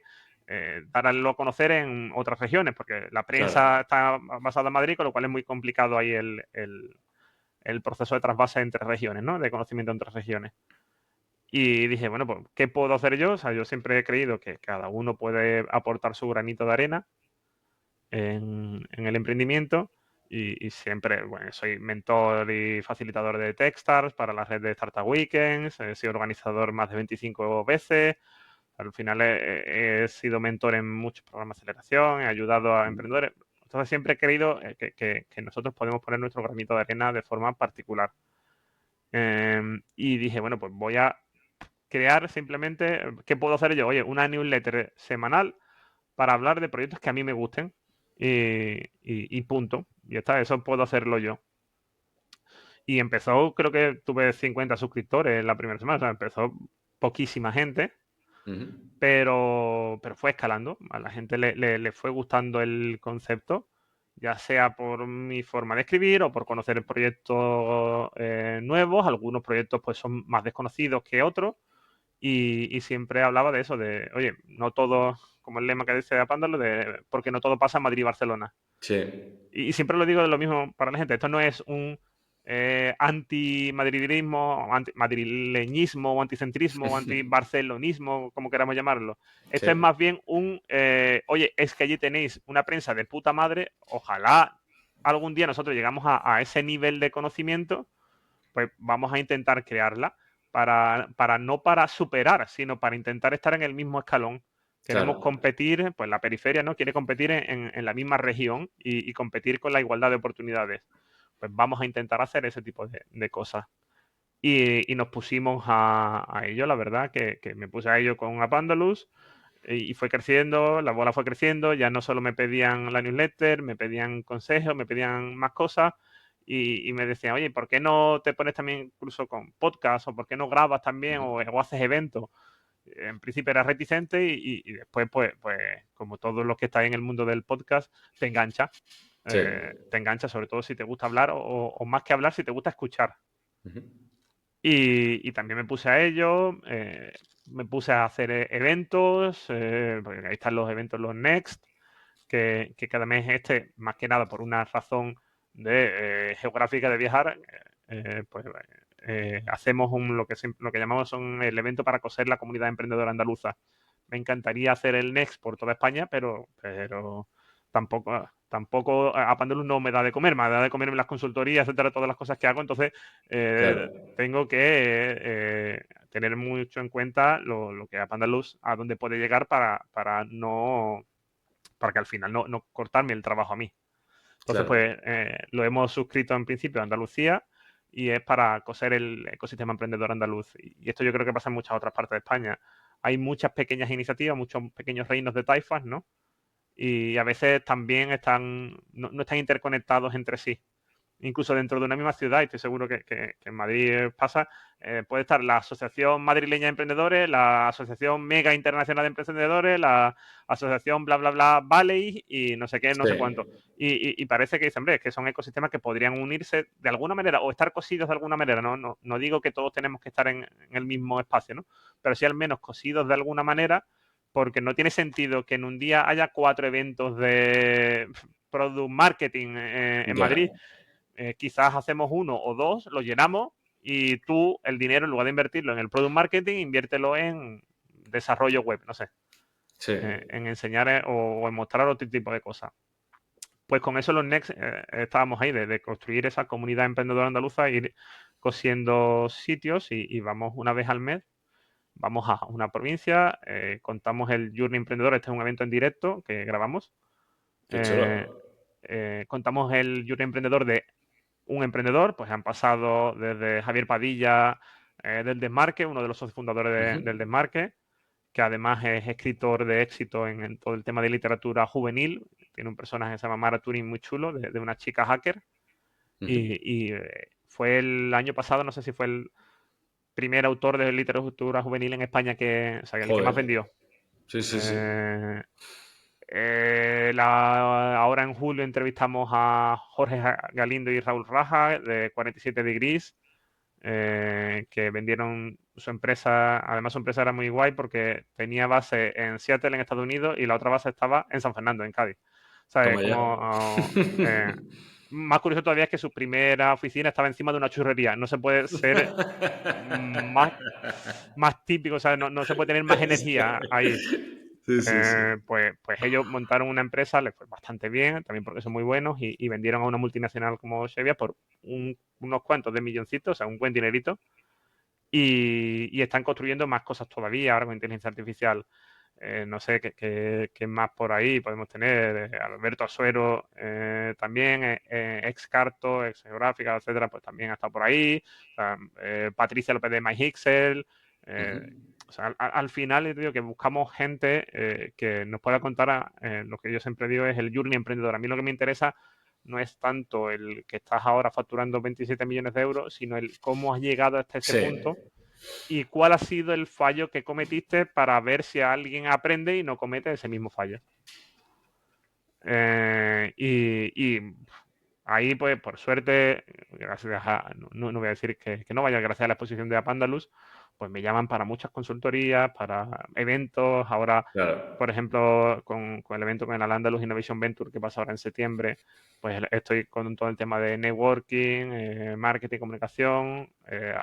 darlo a conocer en otras regiones, porque la Claro. prensa está basada en Madrid, con lo cual es muy complicado ahí el proceso de trasvase entre regiones, ¿no? De conocimiento entre regiones. Y dije, bueno, pues, ¿qué puedo hacer yo? O sea, yo siempre he creído que cada uno puede aportar su granito de arena en el emprendimiento y siempre, bueno, soy mentor y facilitador de Techstars para la red de Startup Weekends, he sido organizador más de 25 veces, al final he sido mentor en muchos programas de aceleración, he ayudado a emprendedores, entonces siempre he creído que nosotros podemos poner nuestro granito de arena de forma particular. Y dije, bueno, pues voy a crear simplemente, ¿qué puedo hacer yo? Oye, una newsletter semanal para hablar de proyectos que a mí me gusten y punto. Y está, eso puedo hacerlo yo. Y empezó, creo que tuve 50 suscriptores la primera semana, o sea, empezó poquísima gente, Ujú. pero fue escalando. A la gente le fue gustando el concepto, ya sea por mi forma de escribir o por conocer proyectos nuevos. Algunos proyectos pues son más desconocidos que otros y siempre hablaba de eso, de, oye, no todo, como el lema que dice Apándalo, de porque no todo pasa en Madrid y Barcelona. Sí, Y siempre lo digo de lo mismo para la gente. Esto no es un anti-madridismo, anti-madrileñismo, o anticentrismo, o anti-barcelonismo, como queramos llamarlo. Esto es sí, más bien un, oye, es que allí tenéis una prensa de puta madre. Ojalá algún día nosotros llegamos a ese nivel de conocimiento, pues vamos a intentar crearla no para superar, sino para intentar estar en el mismo escalón. Queremos claro, competir, pues la periferia no quiere competir en la misma región y competir con la igualdad de oportunidades. Pues vamos a intentar hacer ese tipo de cosas. Y nos pusimos a ello, la verdad, que me puse a ello con Apandalus y fue creciendo, la bola fue creciendo, ya no solo me pedían la newsletter, me pedían consejos, me pedían más cosas y me decían, oye, ¿por qué no te pones también incluso con podcast o por qué no grabas también o haces eventos? En principio era reticente y después, pues, como todos los que estáis en el mundo del podcast, te engancha. sí. Te engancha, sobre todo si te gusta hablar o más que hablar, si te gusta escuchar. Ujú. Y también me puse a ello, me puse a hacer eventos, porque ahí están los eventos, los Next, que cada mes más que nada por una razón geográfica de viajar, pues hacemos lo que llamamos el evento para coser la comunidad emprendedora andaluza. Me encantaría hacer el Next por toda España, pero tampoco a Pandalus no me da de comer, me da de comerme las consultorías, etcétera, todas las cosas que hago, entonces Claro, tengo que tener mucho en cuenta lo que a Pandalus, a dónde puede llegar para que al final no cortarme el trabajo a mí. Entonces, claro, pues lo hemos suscrito en principio a Andalucía y es para coser el ecosistema emprendedor andaluz. Y esto yo creo que pasa en muchas otras partes de España. Hay muchas pequeñas iniciativas, muchos pequeños reinos de taifas, ¿no? Y a veces también no están interconectados entre sí. Incluso dentro de una misma ciudad, y estoy seguro que en Madrid pasa, puede estar la Asociación Madrileña de Emprendedores, la Asociación Mega Internacional de Emprendedores, la Asociación bla bla bla Valley y no sé qué, no sé cuánto. sí, Y parece que dicen, hombre, es que son ecosistemas que podrían unirse de alguna manera o estar cosidos de alguna manera. No digo que todos tenemos que estar en el mismo espacio, ¿no? Pero sí al menos cosidos de alguna manera, porque no tiene sentido que en un día haya 4 eventos de product marketing en ya, Madrid. Quizás hacemos uno o dos, lo llenamos y tú el dinero, en lugar de invertirlo en el product marketing, inviértelo en desarrollo web, no sé, sí, en enseñar o en mostrar otro tipo de cosas. Pues con eso los Next estábamos ahí, de construir esa comunidad emprendedora andaluza, ir cosiendo sitios y vamos una vez al mes, vamos a una provincia, contamos el Journey Emprendedor, este es un evento en directo que grabamos, qué chulo. contamos el Journey Emprendedor de un emprendedor, pues han pasado desde Javier Padilla del Desmarque, uno de los socios fundadores del Ujú, Desmarque, que además es escritor de éxito en todo el tema de literatura juvenil. Tiene un personaje que se llama Mara Turing muy chulo, de una chica hacker. ujú. Y fue el año pasado, no sé si fue el primer autor de literatura juvenil en España o sea, el que más Joder, vendió. sí, sí, sí. Eh, ahora en julio entrevistamos a Jorge Galindo y Raúl Raja de 47 Degrees, que vendieron su empresa. Además, su empresa era muy guay porque tenía base en Seattle, en Estados Unidos, y la otra base estaba en San Fernando, en Cádiz. ¿Sabes? Toma ya. Como, más curioso todavía es que su primera oficina estaba encima de una churrería. No se puede ser más típico, o sea, no se puede tener más energía ahí. Sí, sí, sí. Pues ellos montaron una empresa, les fue bastante bien, también porque son muy buenos, y vendieron a una multinacional como Sevilla por unos cuantos de milloncitos, o sea, un buen dinerito, y están construyendo más cosas todavía ahora con inteligencia artificial. No sé qué más por ahí podemos tener. Alberto Asuero también, ex Carto, ex Geográfica, etcétera, pues también ha estado por ahí. O sea, Patricia López de MyHixel. Ujú. O sea, al final, yo digo que buscamos gente que nos pueda contar lo que yo siempre digo es el journey emprendedor. A mí lo que me interesa no es tanto el que estás ahora facturando 27 millones de euros, sino el cómo has llegado hasta ese Sí. punto y cuál ha sido el fallo que cometiste para ver si alguien aprende y no comete ese mismo fallo. Y ahí, pues, por suerte, gracias a, no voy a decir que no vaya, gracias a la exposición de Apandalus, pues me llaman para muchas consultorías, para eventos. Ahora, Claro. por ejemplo, con el evento con el Al-Andalus Innovation Venture que pasa ahora en septiembre, pues estoy con todo el tema de networking, marketing, comunicación,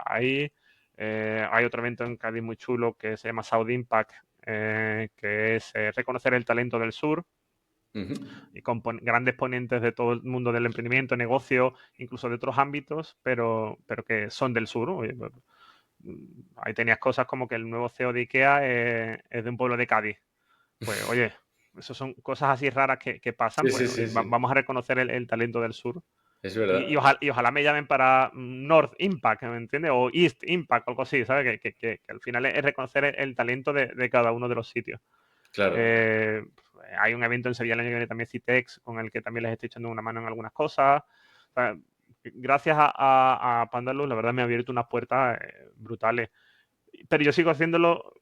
ahí. Hay otro evento en Cádiz muy chulo que se llama South Impact, que es reconocer el talento del sur y con grandes ponentes de todo el mundo del emprendimiento, negocio, incluso de otros ámbitos, pero que son del sur. Oye, pues, ahí tenías cosas como que el nuevo CEO de IKEA es de un pueblo de Cádiz. Pues oye, eso son cosas así raras que pasan, Sí, pues sí, oye, sí, sí. vamos a reconocer el talento del sur. Es Y, verdad. ojalá me llamen para North Impact, ¿me entiendes? O East Impact, o algo así, ¿sabes? Que al final es reconocer el talento de cada uno de los sitios. Claro. Hay un evento en Sevilla el año que viene también, Citex, con el que también les estoy echando una mano en algunas cosas. O sea, gracias a Pandalus, la verdad me ha abierto unas puertas brutales. Pero yo sigo haciéndolo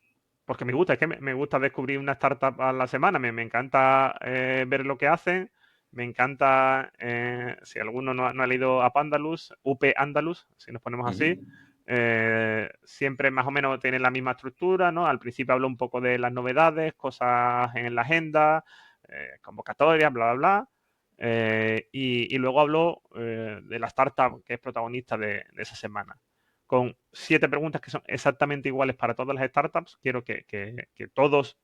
porque me gusta, es que me gusta descubrir una startup a la semana, me encanta ver lo que hacen, me encanta, si alguno no ha leído a Pandalus, UP Andalus, si nos ponemos así, siempre más o menos tiene la misma estructura, ¿no? Al principio hablo un poco de las novedades, cosas en la agenda, convocatorias, bla, bla, bla. Y luego hablo de la startup que es protagonista de esa semana. Con 7 preguntas que son exactamente iguales para todas las startups. Quiero que todos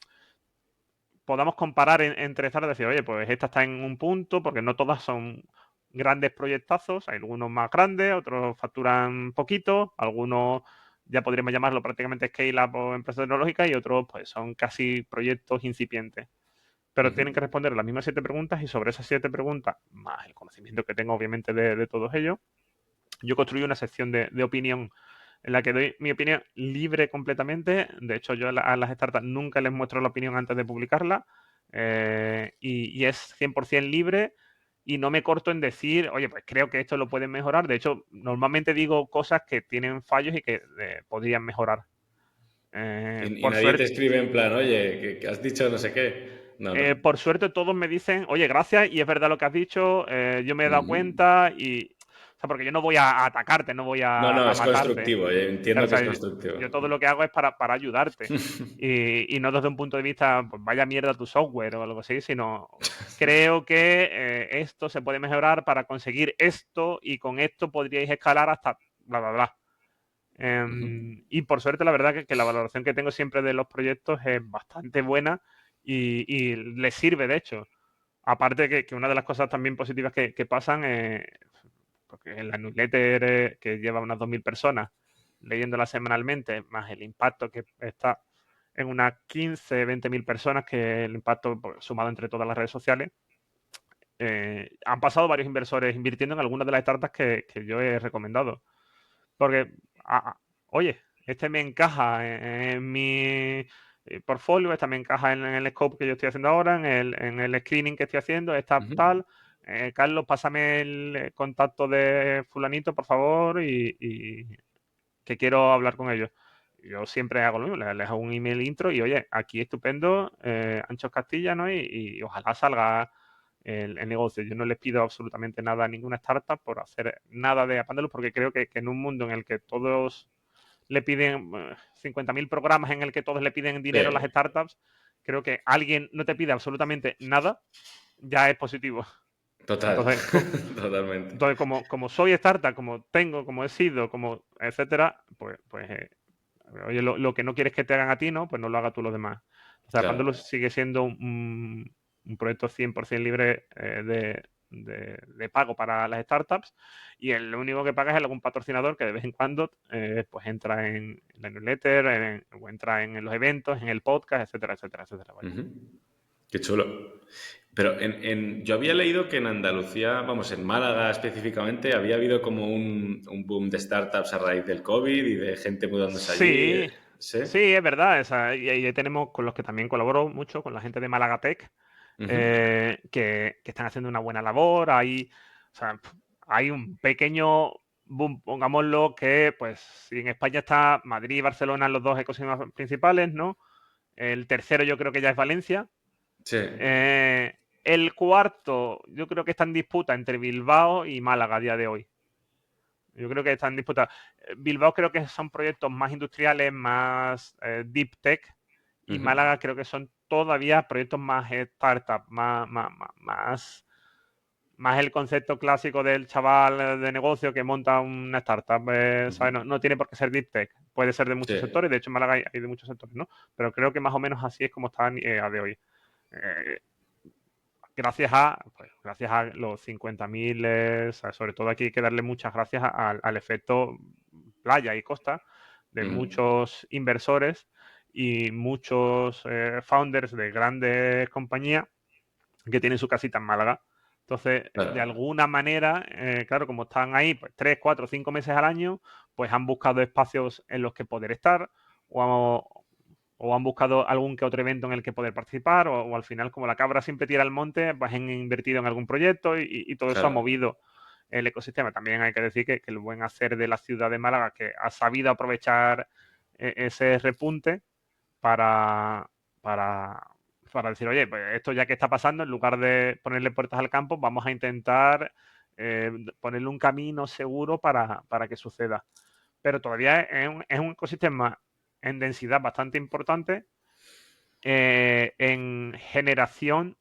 podamos comparar entre startups y decir, oye, pues esta está en un punto, porque no todas son grandes proyectazos, hay algunos más grandes, otros facturan poquito, algunos ya podríamos llamarlo prácticamente scale-up o empresas tecnológicas y otros pues son casi proyectos incipientes. Pero tienen que responder las mismas 7 preguntas y sobre esas 7 preguntas, más el conocimiento que tengo obviamente de todos ellos, yo construyo una sección de opinión en la que doy mi opinión libre completamente. De hecho, yo a las startups nunca les muestro la opinión antes de publicarla y es 100% libre y no me corto en decir, oye, pues creo que esto lo pueden mejorar. De hecho, normalmente digo cosas que tienen fallos y que podrían mejorar. Y Por nadie te suerte, escribe en plan, oye, que has dicho no sé qué. No, no. por suerte todos me dicen, oye, gracias, y es verdad lo que has dicho, yo me he dado Ujú. cuenta y... O sea, porque yo no voy a atacarte, no voy No, no, a es matarte. constructivo. Claro, Entiendo o que es sea, constructivo. yo todo lo que hago es para ayudarte. Y no desde un punto de vista, pues vaya mierda tu software o algo así, sino creo que esto se puede mejorar para conseguir esto y con esto podríais escalar hasta bla, bla, bla. Y por suerte, la verdad que la valoración que tengo siempre de los proyectos es bastante buena y les sirve, de hecho. Aparte que una de las cosas también positivas que pasan, porque en la newsletter que lleva unas 2.000 personas leyéndola semanalmente, más el impacto que está en unas 15, 20.000 personas, que el impacto pues, sumado entre todas las redes sociales, han pasado varios inversores invirtiendo en algunas de las startups que yo he recomendado. Porque, oye, este me encaja en mi portfolio, esta me encaja en el scope que yo estoy haciendo ahora, en el screening que estoy haciendo, esta Ujú. tal. Carlos, pásame el contacto de fulanito, por favor, y que quiero hablar con ellos. Yo siempre hago lo mismo, les hago un email intro y, oye, aquí estupendo, Anchos Castilla, ¿no? Y ojalá salga el negocio. Yo no les pido absolutamente nada a ninguna startup por hacer nada de Apandalus, porque creo que en un mundo en el que todos le piden 50.000 programas, en el que todos le piden Sí, dinero a las startups, creo que alguien no te pide absolutamente nada, ya es positivo. total. Entonces, Totalmente. entonces como soy startup, como tengo, como he sido, como etcétera, pues oye, lo que no quieres que te hagan a ti, ¿no? Pues no lo hagas tú los demás. O sea, Claro. Pandulus sigue siendo un proyecto 100% libre de pago para las startups y el único que paga es algún patrocinador que de vez en cuando pues entra en la newsletter o entra en los eventos, en el podcast, etcétera, etcétera, etcétera. Vaya. Ujú. Qué chulo. Pero yo había leído que en Andalucía, vamos, en Málaga específicamente, había habido como un boom de startups a raíz del COVID y de gente mudándose allí. Sí, ¿Sí? sí, es verdad. Y ahí tenemos con los que también colaboro mucho, con la gente de Málaga Tech, que están haciendo una buena labor. O sea, hay un pequeño boom, pongámoslo, que pues si en España está Madrid y Barcelona los dos ecosistemas principales, ¿no? El tercero yo creo que ya es Valencia. Sí, El cuarto yo creo que está en disputa entre Bilbao y Málaga a día de hoy. Yo creo que están en disputa. Bilbao creo que son proyectos más industriales, más deep tech, y Málaga creo que son todavía proyectos más startup, más el concepto clásico del chaval de negocio que monta una startup. ¿Sabes? No tiene por qué ser deep tech, puede ser de muchos sí. sectores, de hecho en Málaga hay de muchos sectores, ¿no? Pero creo que más o menos así es como están a de hoy. Eh, gracias a los 50.000, sobre todo aquí hay que darle muchas gracias al efecto playa y costa de muchos inversores y muchos founders de grandes compañías que tienen su casita en Málaga. Entonces, de Claro, alguna manera, claro, como están ahí pues, 3, 4, 5 meses al año, pues han buscado espacios en los que poder estar o han buscado algún que otro evento en el que poder participar o al final, como la cabra siempre tira al monte, pues han invertido en algún proyecto y todo eso ha claro. movido el ecosistema. También hay que decir que el buen hacer de la ciudad de Málaga, que ha sabido aprovechar ese repunte para, para, para decir, oye, pues esto ya que está pasando, en lugar de ponerle puertas al campo, vamos a intentar ponerle un camino seguro para que suceda. Pero todavía es un ecosistema en densidad bastante importante. En generación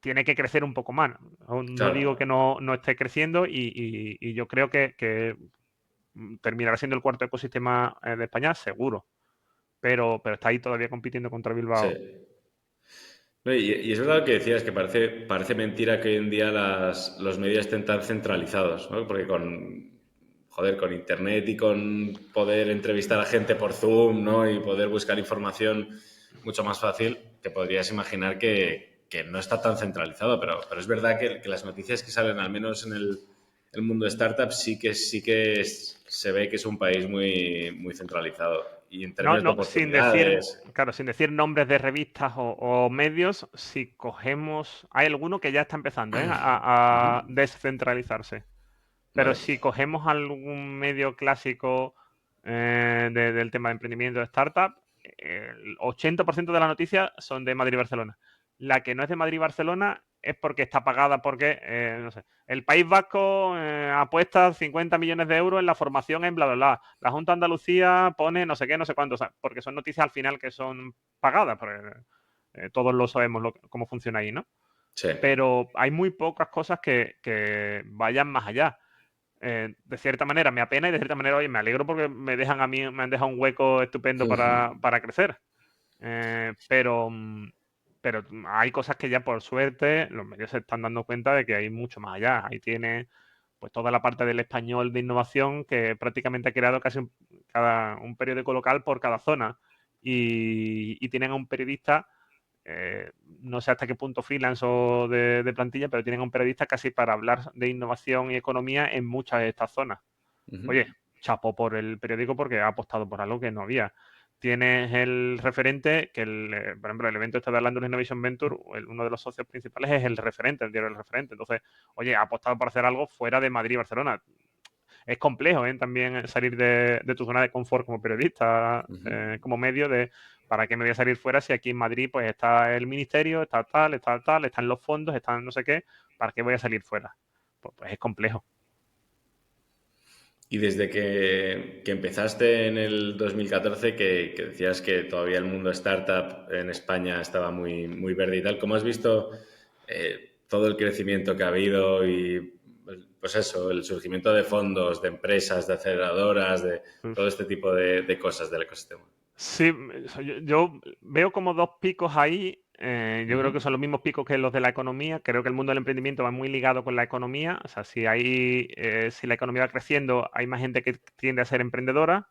tiene que crecer un poco más. No digo que Claro. no esté creciendo y yo creo que terminará siendo el cuarto ecosistema de España, seguro. Pero está ahí todavía compitiendo contra Sí. Bilbao. No, y es verdad lo que decías, que parece mentira que hoy en día los medios estén tan centralizados, ¿no? Porque con internet y con poder entrevistar a gente por Zoom, ¿no? Y poder buscar información mucho más fácil, te podrías imaginar que no está tan centralizado, pero es verdad que las noticias que salen, al menos en el mundo de startups, se ve que es un país muy centralizado. Y en No, términos de no, oportunidades, sin decir nombres de revistas o medios, si cogemos, hay alguno que ya está empezando a descentralizarse. Pero ¿vale? si cogemos algún medio clásico del tema de emprendimiento de startup, el 80% de las noticias son de Madrid y Barcelona. La que no es de Madrid y Barcelona es porque está pagada porque, no sé, el País Vasco apuesta 50 millones de euros en la formación en bla, bla, bla. La Junta de Andalucía pone no sé qué, no sé cuánto, o sea, porque son noticias al final que son pagadas, porque todos lo sabemos cómo funciona ahí, ¿no? Sí. Pero hay muy pocas cosas que vayan más allá. De cierta manera me apena y de cierta manera, oye, me alegro porque me dejan a mí, me han dejado un hueco estupendo para crecer. Pero hay cosas que ya por suerte los medios se están dando cuenta de que hay mucho más allá. Ahí tiene pues toda la parte del español de innovación que prácticamente ha creado casi un periódico local por cada zona. Y tienen a un periodista no sé hasta qué punto freelance o de plantilla, pero tienen un periodista casi para hablar de innovación y economía en muchas de estas zonas. Oye, chapo por el periódico porque ha apostado por algo que no había. Tienes el referente, por ejemplo, el evento este de Orlando Innovation Venture, uno de los socios principales es el referente, el diario del referente. Entonces, oye, ha apostado por hacer algo fuera de Madrid y Barcelona. Es complejo también salir de tu zona de confort como periodista, como medio de para qué me voy a salir fuera si aquí en Madrid pues está el ministerio, está tal, están los fondos, están no sé qué, ¿para qué voy a salir fuera? Pues es complejo. Y desde que empezaste en el 2014, que decías que todavía el mundo startup en España estaba muy verde y tal, ¿cómo has visto todo el crecimiento que ha habido y, pues eso, el surgimiento de fondos, de empresas, de aceleradoras, de todo este tipo de cosas del ecosistema? Sí, yo veo como dos picos ahí. Yo creo que son los mismos picos que los de la economía. Creo que el mundo del emprendimiento va muy ligado con la economía. O sea, si la economía va creciendo, hay más gente que tiende a ser emprendedora.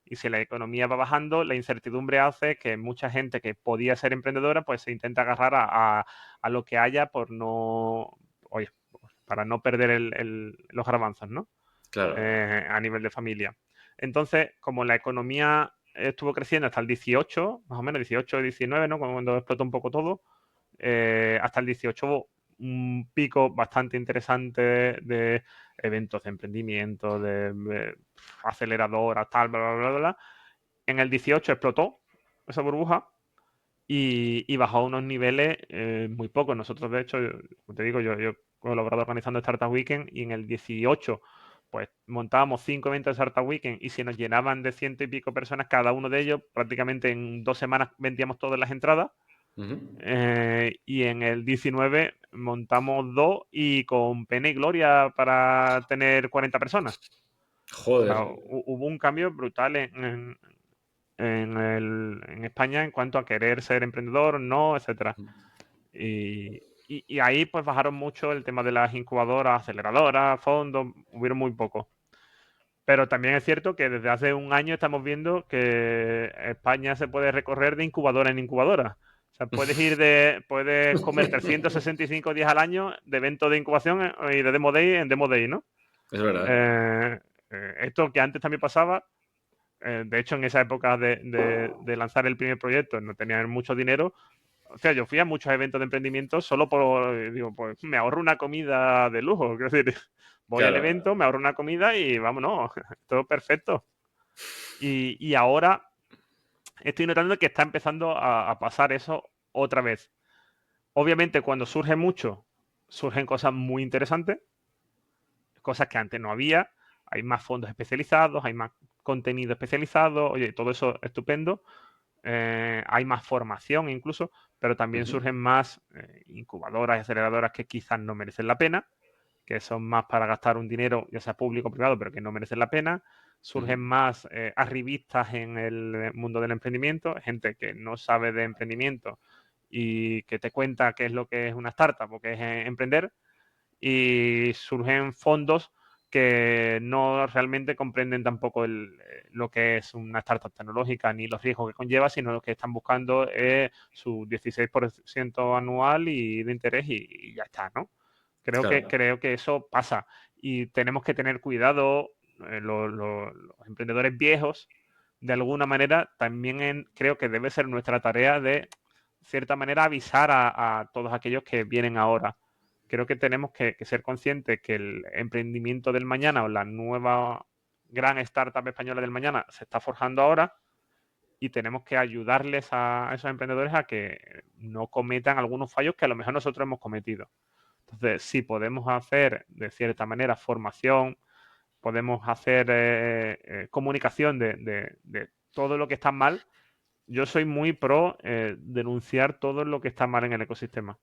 Y si la economía va bajando, la incertidumbre hace que mucha gente que podía ser emprendedora, pues se intenta agarrar a lo que haya por no, oye, para no perder los garbanzos, ¿no? Claro. A nivel de familia. Entonces, como la economía estuvo creciendo hasta el 18, más o menos, 18, 19, ¿no? Cuando explotó un poco todo, hasta el 18 hubo un pico bastante interesante de eventos de emprendimiento, de aceleradoras, tal, bla, bla, bla, bla. En el 18 explotó esa burbuja y bajó a unos niveles muy pocos. Nosotros, de hecho, como te digo, yo he colaborado organizando Startup Weekend y en el 18 pues montábamos 5 eventos de Startup Weekend y se nos llenaban de 100 y pico personas cada uno de ellos. Prácticamente en 2 semanas vendíamos todas las entradas. Y en el 19 montamos 2 y con pena y gloria para tener 40 personas. O sea, Joder. hubo un cambio brutal en España en cuanto a querer ser emprendedor, no, etcétera. Y ahí pues bajaron mucho el tema de las incubadoras, aceleradoras, fondos, hubieron muy pocos. Pero también es cierto que desde hace un año estamos viendo que España se puede recorrer de incubadora en incubadora. O sea, puedes comer 365 días al año de eventos de incubación y de Demo Day en Demo Day, ¿no? Es verdad. Esto que antes también pasaba, de hecho en esa época de lanzar el primer proyecto no tenía mucho dinero. O sea, yo fui a muchos eventos de emprendimiento solo digo, pues me ahorro una comida de lujo. Quiero decir, voy al Claro. evento, me ahorro una comida y vámonos, todo perfecto. Y ahora estoy notando que está empezando a pasar eso otra vez. Obviamente, cuando surge mucho, surgen cosas muy interesantes, cosas que antes no había. Hay más fondos especializados, hay más contenido especializado, oye, todo eso estupendo. Hay más formación incluso, pero también surgen más incubadoras y aceleradoras que quizás no merecen la pena, que son más para gastar un dinero, ya sea público o privado, pero que no merecen la pena. Surgen más arribistas en el mundo del emprendimiento, gente que no sabe de emprendimiento y que te cuenta qué es lo que es una startup o qué es emprender. Y surgen fondos que no realmente comprenden tampoco lo que es una startup tecnológica ni los riesgos que conlleva, sino lo que están buscando es su 16% anual y de interés y ya está, ¿no? Claro. Creo que eso pasa y tenemos que tener cuidado, los emprendedores viejos, de alguna manera, también creo que debe ser nuestra tarea de cierta manera avisar a todos aquellos que vienen ahora. Creo que tenemos que ser conscientes que el emprendimiento del mañana o la nueva gran startup española del mañana se está forjando ahora y tenemos que ayudarles a esos emprendedores a que no cometan algunos fallos que a lo mejor nosotros hemos cometido. Entonces, si podemos hacer de cierta manera formación, podemos hacer comunicación de todo lo que está mal, yo soy muy pro denunciar todo lo que está mal en el ecosistema.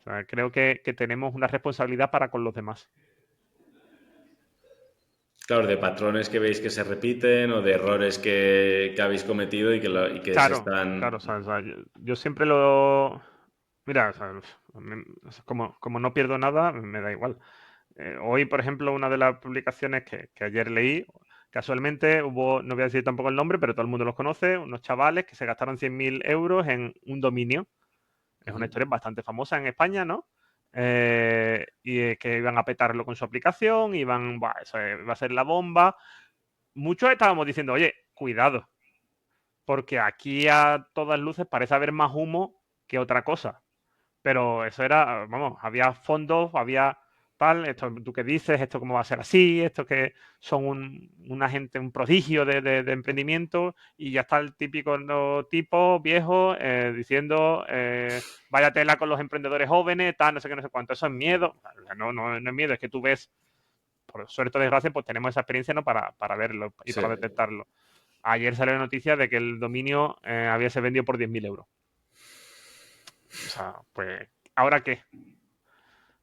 O sea, creo que tenemos una responsabilidad para con los demás. Claro, de patrones que veis que se repiten o de errores que habéis cometido y que se Claro, están... claro, o sea, yo siempre lo... Mira, o sea, como no pierdo nada, me da igual. Hoy, por ejemplo, una de las publicaciones que ayer leí, casualmente hubo, no voy a decir tampoco el nombre, pero todo el mundo los conoce, unos chavales que se gastaron 100.000 euros en un dominio. Es una historia bastante famosa en España, ¿no? Y que iban a petarlo con su aplicación, buah, eso va a ser la bomba. Muchos estábamos diciendo, oye, cuidado, porque aquí a todas luces parece haber más humo que otra cosa. Pero eso era, vamos, había fondos, había tal, esto tú que dices, esto cómo va a ser así, esto que son una gente, un prodigio de emprendimiento, y ya está el típico tipo viejo diciendo vaya tela con los emprendedores jóvenes, tal, no sé qué, no sé cuánto. Eso es miedo. No es miedo, es que tú ves, por suerte o desgracia, pues tenemos esa experiencia, ¿no? Para verlo y Sí. para detectarlo. Ayer salió la noticia de que el dominio había se vendido por 10.000 euros. O sea, pues, ¿ahora qué?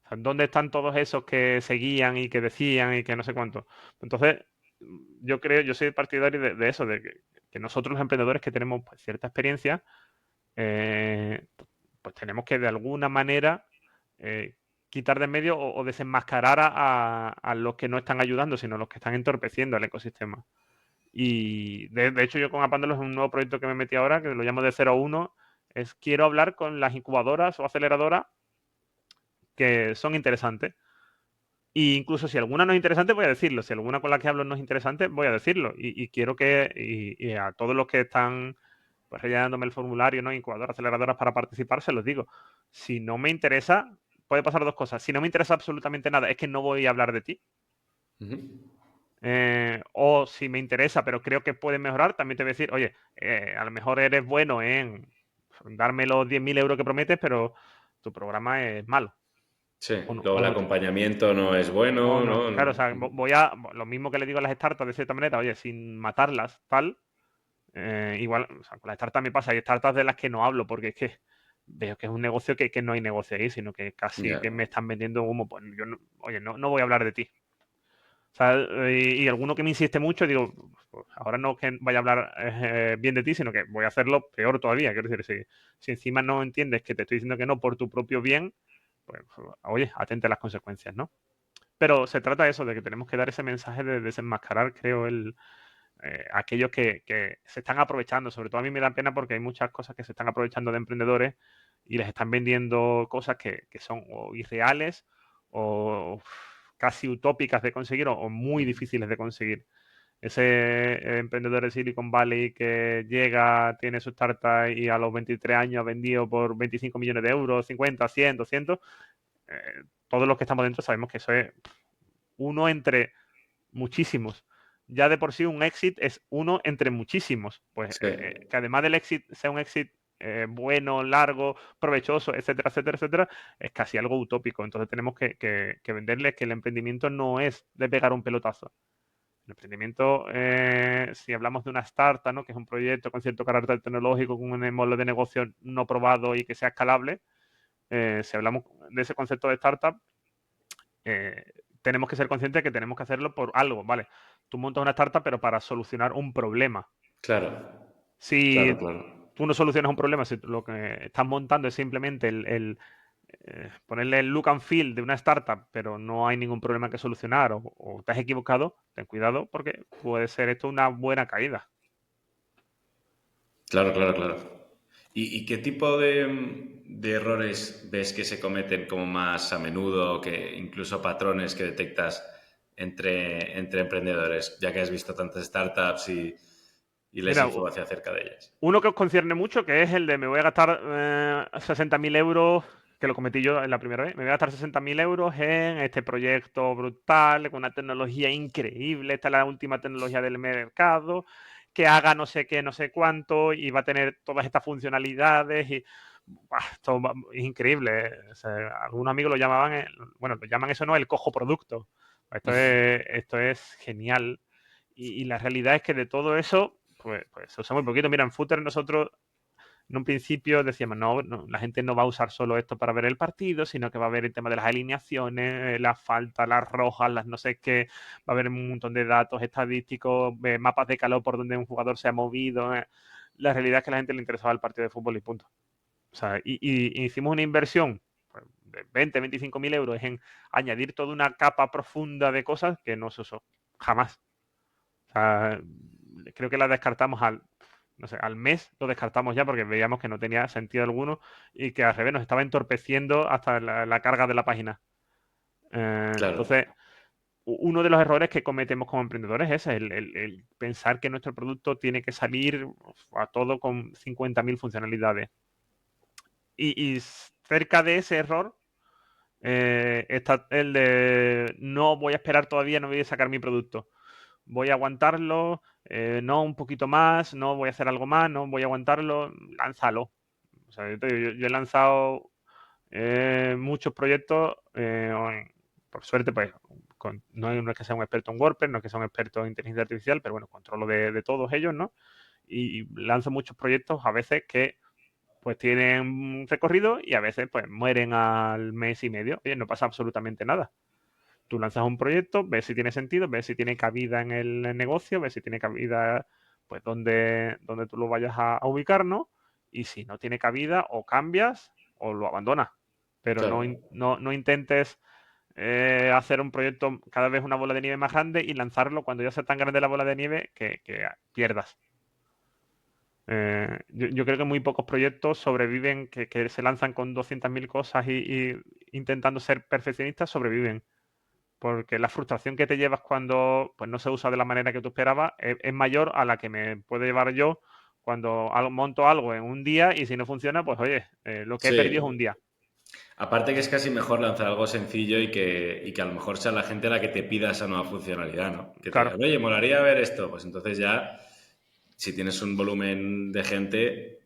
O sea, ¿dónde están todos esos que seguían y que decían y que no sé cuánto? Entonces, yo soy partidario de eso, de que nosotros los emprendedores que tenemos pues, cierta experiencia, pues tenemos que de alguna manera eh, quitar de en medio o desenmascarar a los que no están ayudando, sino los que están entorpeciendo el ecosistema. Y de hecho yo con Apándalo es un nuevo proyecto que me metí ahora, que lo llamo de 0 a 1, es quiero hablar con las incubadoras o aceleradoras que son interesantes. Y incluso si alguna no es interesante, voy a decirlo. Si alguna con la que hablo no es interesante, voy a decirlo. Y quiero que y a todos los que están pues rellenándome el formulario, ¿no? Incubadoras, aceleradoras para participar, se los digo. Si no me interesa, puede pasar dos cosas. Si no me interesa absolutamente nada, es que no voy a hablar de ti. Ujú. O si me interesa, pero creo que puedes mejorar, también te voy a decir, oye, a lo mejor eres bueno en darme los 10.000 euros que prometes, pero tu programa es malo. Sí, O no, luego o el no acompañamiento no es bueno, ¿no? claro, o sea, voy a, lo mismo que le digo a las startups de cierta manera, oye, sin matarlas, tal, igual, o sea, con las startups me pasa, hay startups de las que no hablo, porque es que veo que es un negocio que no hay negocio ahí, sino que casi Ya. que me están vendiendo humo, pues yo, oye, no voy a hablar de ti. O sea, y alguno que me insiste mucho, digo, pues ahora no que vaya a hablar bien de ti, sino que voy a hacerlo peor todavía. Quiero decir, si encima no entiendes que te estoy diciendo que no por tu propio bien, pues oye, atente a las consecuencias, ¿no? Pero se trata de eso, de que tenemos que dar ese mensaje de desenmascarar, creo, aquellos que se están aprovechando. Sobre todo a mí me da pena porque hay muchas cosas que se están aprovechando de emprendedores y les están vendiendo cosas que son o irreales o casi utópicas de conseguir o muy difíciles de conseguir. Ese emprendedor de Silicon Valley que llega, tiene su startup y a los 23 años ha vendido por 25 millones de euros, 50, 100, 200, todos los que estamos dentro sabemos que eso es uno entre muchísimos. Ya de por sí un exit es uno entre muchísimos. Pues Sí. que además del exit sea un exit bueno, largo, provechoso, etcétera, etcétera, etcétera, es casi algo utópico. Entonces tenemos que venderles que el emprendimiento no es de pegar un pelotazo. El emprendimiento, si hablamos de una startup, ¿no? Que es un proyecto con cierto carácter tecnológico, con un modelo de negocio no probado y que sea escalable, si hablamos de ese concepto de startup, eh, tenemos que ser conscientes de que tenemos que hacerlo por algo, ¿vale? Tú montas una startup, pero para solucionar un problema. Claro, Si claro, claro. tú no solucionas un problema, si lo que estás montando es simplemente ponerle el look and feel de una startup, pero no hay ningún problema que solucionar o te has equivocado, ten cuidado porque puede ser esto una buena caída. Claro, claro, claro. ¿Y qué tipo de errores ves que se cometen como más a menudo, que incluso patrones que detectas entre emprendedores, ya que has visto tantas startups y lees Mira, información acerca de ellas? uno que os concierne mucho, que es el de me voy a gastar 60.000 euros, que lo cometí yo en la primera vez, me voy a gastar 60.000 euros en este proyecto brutal, con una tecnología increíble, esta es la última tecnología del mercado, que haga no sé qué, no sé cuánto, y va a tener todas estas funcionalidades, y esto es increíble. O sea, algunos amigos lo llamaban, bueno, lo llaman eso, ¿no? El cojo producto. Esto es genial. Y la realidad es que de todo eso, pues se usa muy poquito. Mira, en Footer nosotros en un principio decíamos, no, la gente no va a usar solo esto para ver el partido, sino que va a ver el tema de las alineaciones, las faltas, las rojas, las no sé qué, va a haber un montón de datos estadísticos, mapas de calor por donde un jugador se ha movido. La realidad es que a la gente le interesaba el partido de fútbol y punto. O sea, y hicimos una inversión pues, de 20, 25 mil euros en añadir toda una capa profunda de cosas que no se usó jamás. O sea, creo que la descartamos no sé, al mes lo descartamos ya porque veíamos que no tenía sentido alguno y que al revés nos estaba entorpeciendo hasta la carga de la página. Claro, Entonces, uno de los errores que cometemos como emprendedores es el pensar que nuestro producto tiene que salir a todo con 50.000 funcionalidades. Y cerca de ese error está el de no voy a esperar todavía, no voy a sacar mi producto. Voy a aguantarlo, no un poquito más, no voy a hacer algo más, no voy a aguantarlo, lánzalo. O sea, yo he lanzado muchos proyectos, por suerte, pues no es que sea un experto en WordPress, no es que sea un experto en inteligencia artificial, pero bueno, controlo de todos ellos, ¿no? Y lanzo muchos proyectos a veces que pues tienen un recorrido y a veces pues mueren al mes y medio. Oye, no pasa absolutamente nada. Tú lanzas un proyecto, ves si tiene sentido, ves si tiene cabida en el negocio, ves si tiene cabida pues donde tú lo vayas a ubicar, ¿no? Y si no tiene cabida, o cambias o lo abandonas. Pero no, claro. no intentes hacer un proyecto cada vez una bola de nieve más grande y lanzarlo cuando ya sea tan grande la bola de nieve que pierdas. Yo creo que muy pocos proyectos sobreviven, que se lanzan con 200.000 cosas y intentando ser perfeccionistas, sobreviven. Porque la frustración que te llevas cuando pues, no se usa de la manera que tú esperabas es mayor a la que me puede llevar yo cuando monto algo en un día y si no funciona, pues oye, lo que he perdido es un Sí. día. Aparte que es casi mejor lanzar algo sencillo y que a lo mejor sea la gente la que te pida esa nueva funcionalidad, ¿no? Que te Claro, digan, oye, molaría ver esto. Pues entonces ya, si tienes un volumen de gente,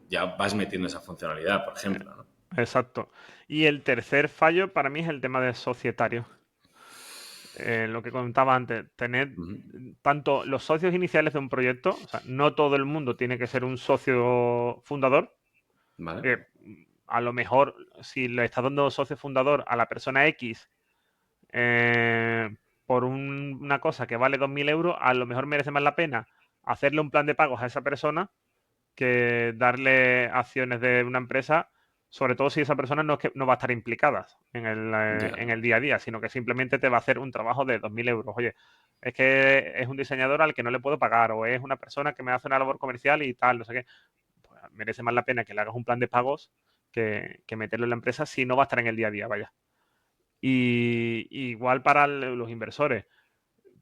ya vas metiendo esa funcionalidad, por ejemplo, ¿no? exacto. Y el tercer fallo para mí es el tema de societario. Lo que comentaba antes, tener Ujú. tanto los socios iniciales de un proyecto, o sea, no todo el mundo tiene que ser un socio fundador. ¿Vale? que, a lo mejor, si le estás dando socio fundador a la persona X eh, por una cosa que vale 2.000 euros, a lo mejor merece más la pena hacerle un plan de pagos a esa persona que darle acciones de una empresa, sobre todo si esa persona no, es que, no va a estar implicada Ya. en el día a día, sino que simplemente te va a hacer un trabajo de 2.000 euros. Oye, es que es un diseñador al que no le puedo pagar, o es una persona que me hace una labor comercial y tal, no sé qué. Pues merece más la pena que le hagas un plan de pagos que meterlo en la empresa si no va a estar en el día a día, vaya. Y igual para los inversores,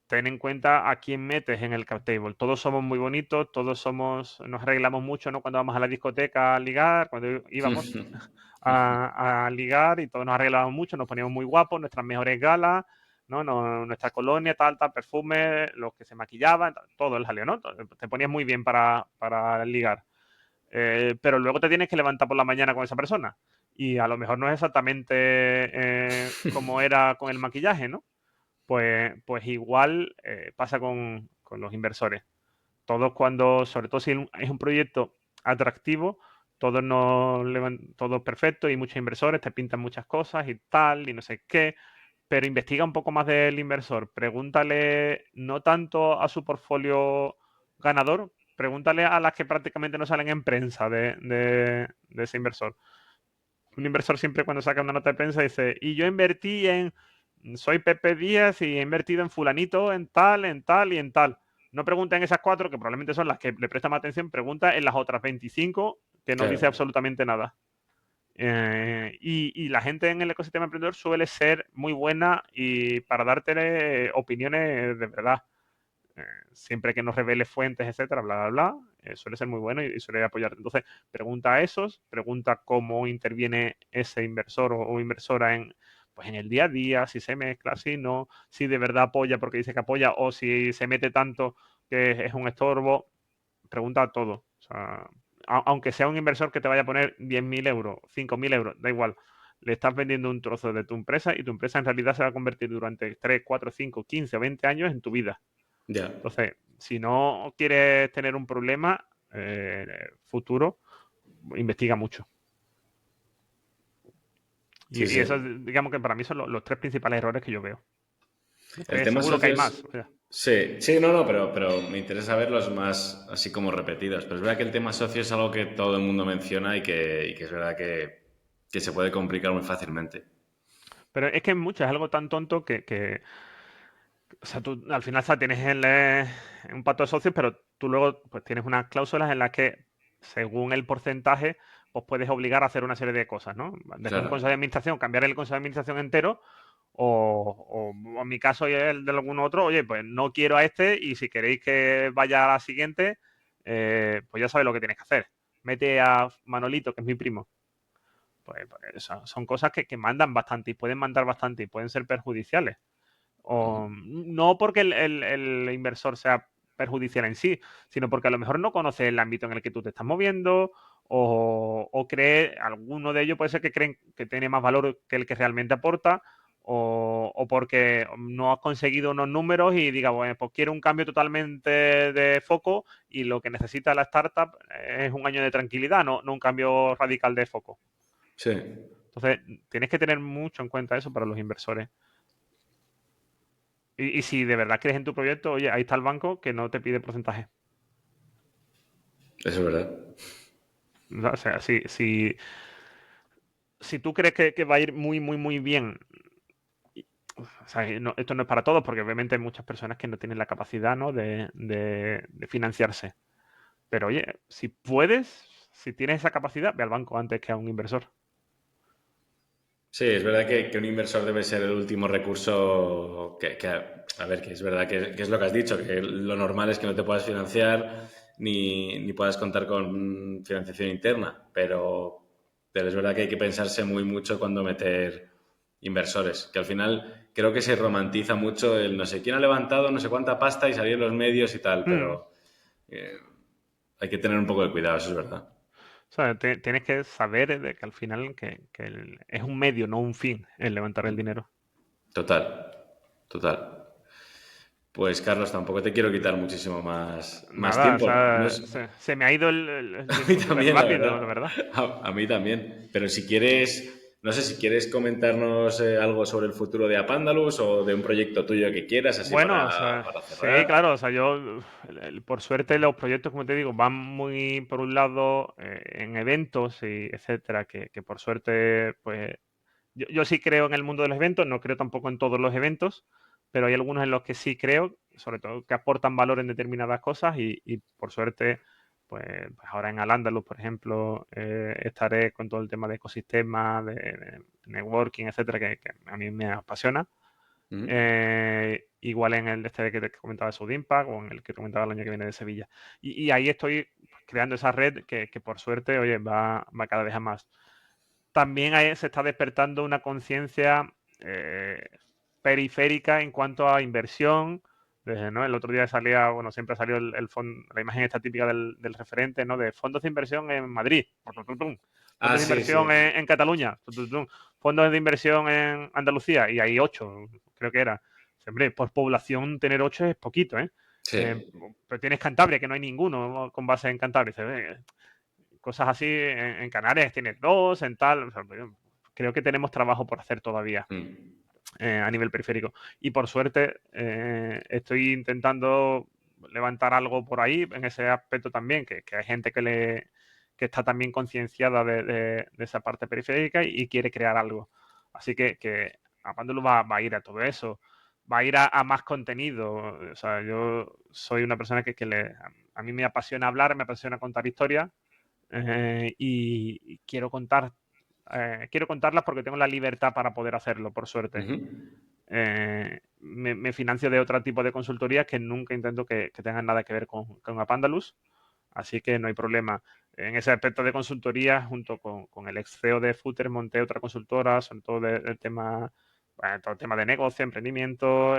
ten en cuenta a quién metes en el cap table. Todos somos muy bonitos, nos arreglamos mucho, ¿no? Cuando vamos a la discoteca a ligar, cuando íbamos a ligar y todos nos arreglábamos mucho, nos poníamos muy guapos, nuestras mejores galas, ¿no? Nuestra colonia, tal, perfume, los que se maquillaban, todo el jaleo, ¿no? Te ponías muy bien para ligar. Pero luego te tienes que levantar por la mañana con esa persona. Y a lo mejor no es exactamente como era con el maquillaje, ¿no? Pues igual pasa con los inversores. Todos cuando, sobre todo si es un proyecto atractivo, todo perfecto y muchos inversores te pintan muchas cosas y tal, y no sé qué, pero investiga un poco más del inversor. Pregúntale no tanto a su portfolio ganador, pregúntale a las que prácticamente no salen en prensa de ese inversor. Un inversor siempre cuando saca una nota de prensa dice, y yo invertí soy Pepe Díaz y he invertido en fulanito, en tal, en tal y en tal. No pregunta en esas cuatro, que probablemente son las que le prestan más atención, pregunta en las otras 25 que no dice Claro. absolutamente nada. Y la gente en el ecosistema emprendedor suele ser muy buena y para darte opiniones de verdad. Eh, Siempre que nos revele fuentes, etcétera, bla, bla, bla, suele ser muy bueno y suele apoyarte. Entonces, pregunta a esos, pregunta cómo interviene ese inversor o inversora pues en el día a día, si se mezcla, si no, si de verdad apoya porque dice que apoya o si se mete tanto que es un estorbo. Pregunta todo. O sea, aunque sea un inversor que te vaya a poner 10.000 euros, 5.000 euros, da igual. Le estás vendiendo un trozo de tu empresa y tu empresa en realidad se va a convertir durante 3 4 5 15 o 20 años en tu vida. Ya. Entonces, si no quieres tener un problema futuro, investiga mucho. Sí, Y eso, sí. digamos que para mí son los tres principales errores que yo veo. El Después tema seguro que hay socios, más. O sea, sí, sí, no, no, pero me interesa ver los más así como repetidos. Pero es verdad que el tema socio es algo que todo el mundo menciona y que es verdad que se puede complicar muy fácilmente. pero es que mucho es algo tan tonto que o sea, tú al final tienes un pacto de socios, pero tú luego pues, tienes unas cláusulas en las que, según el porcentaje, pues puedes obligar a hacer una serie de cosas, ¿no? Desde un Claro, consejo de administración, cambiar el consejo de administración entero, o en mi caso y el de algún otro, oye, pues no quiero a este y si queréis que vaya a la siguiente, pues ya sabes lo que tienes que hacer. Mete a Manolito, que es mi primo. Pues son cosas que mandan bastante y pueden mandar bastante y pueden ser perjudiciales. O, no porque el inversor sea perjudicial en sí, sino porque a lo mejor no conoce el ámbito en el que tú te estás moviendo o cree, alguno de ellos puede ser que creen que tiene más valor que el que realmente aporta o porque no has conseguido unos números y diga, bueno, pues quiero un cambio totalmente de foco y lo que necesita la startup es un año de tranquilidad, no un cambio radical de foco. sí, Entonces, tienes que tener mucho en cuenta eso para los inversores. Y si de verdad crees en tu proyecto, oye, ahí está el banco que no te pide porcentaje. eso es verdad. ¿No? O sea, si tú crees que va a ir muy, muy, muy bien, o sea, esto no es para todos, porque obviamente hay muchas personas que no tienen la capacidad, ¿no? de financiarse. Pero oye, si puedes, si tienes esa capacidad, ve al banco antes que a un inversor. Sí, es verdad que un inversor debe ser el último recurso a ver, que es verdad que es lo que has dicho, que lo normal es que no te puedas financiar ni puedas contar con financiación interna, pero es verdad que hay que pensarse muy mucho cuando meter inversores, que al final creo que se romantiza mucho el no sé quién ha levantado no sé cuánta pasta y salir en los medios y tal, Mm. pero hay que tener un poco de cuidado, eso es verdad. O sea, tienes que saber de que al final es un medio, no un fin, el levantar el dinero. Total, total. Pues Carlos, tampoco te quiero quitar muchísimo más Nada, o tiempo. No sea, es- se me ha ido el A mí tiempo súper también, la rápido, la verdad. verdad. A mí también. Pero si quieres, no sé si quieres comentarnos algo sobre el futuro de Apandalus o de un proyecto tuyo que quieras, así Bueno, o sea, para sí, cerrar. claro, o sea, yo, por suerte, los proyectos, como te digo, van muy, por un lado, en eventos y etcétera, que por suerte, pues, yo sí creo en el mundo de los eventos, no creo tampoco en todos los eventos, pero hay algunos en los que sí creo, sobre todo que aportan valor en determinadas cosas y por suerte, pues ahora en Al-Ándalus, por ejemplo, estaré con todo el tema de ecosistema, de networking, etcétera, que a mí me apasiona. Ujú. Igual en el este que te comentaba de South Impact o en el que te comentaba el año que viene de Sevilla. Y ahí estoy creando esa red que por suerte, oye, va cada vez a más. También ahí se está despertando una conciencia periférica en cuanto a inversión. ¿No? El otro día salía, bueno, siempre salió la imagen esta típica del referente, ¿no? De fondos de inversión en Madrid, Ah, fondos de sí, inversión sí. en Cataluña, fondos de inversión en Andalucía, y hay 8, creo que era. Hombre, por población tener 8 es poquito, ¿eh? Sí. Pero tienes Cantabria, que no hay ninguno con base en Cantabria. Cosas así, en Canarias tienes 2, en tal. O sea, creo que tenemos trabajo por hacer todavía Mm. a nivel periférico. Y por suerte estoy intentando levantar algo por ahí en ese aspecto también, que hay gente que está también concienciada de esa parte periférica y quiere crear algo. Así que Apándolo va a ir a todo eso, va a ir a más contenido. O sea, yo soy una persona a mí me apasiona hablar, me apasiona contar historias y quiero contarlas porque tengo la libertad para poder hacerlo, por suerte. Ujú. Me financio de otro tipo de consultorías que nunca intento que tengan nada que ver con Apandalus, así que no hay problema. En ese aspecto de consultoría, junto con el ex CEO de Footer, monté otra consultora, sobre todo del tema, bueno, todo el tema de negocio, emprendimiento,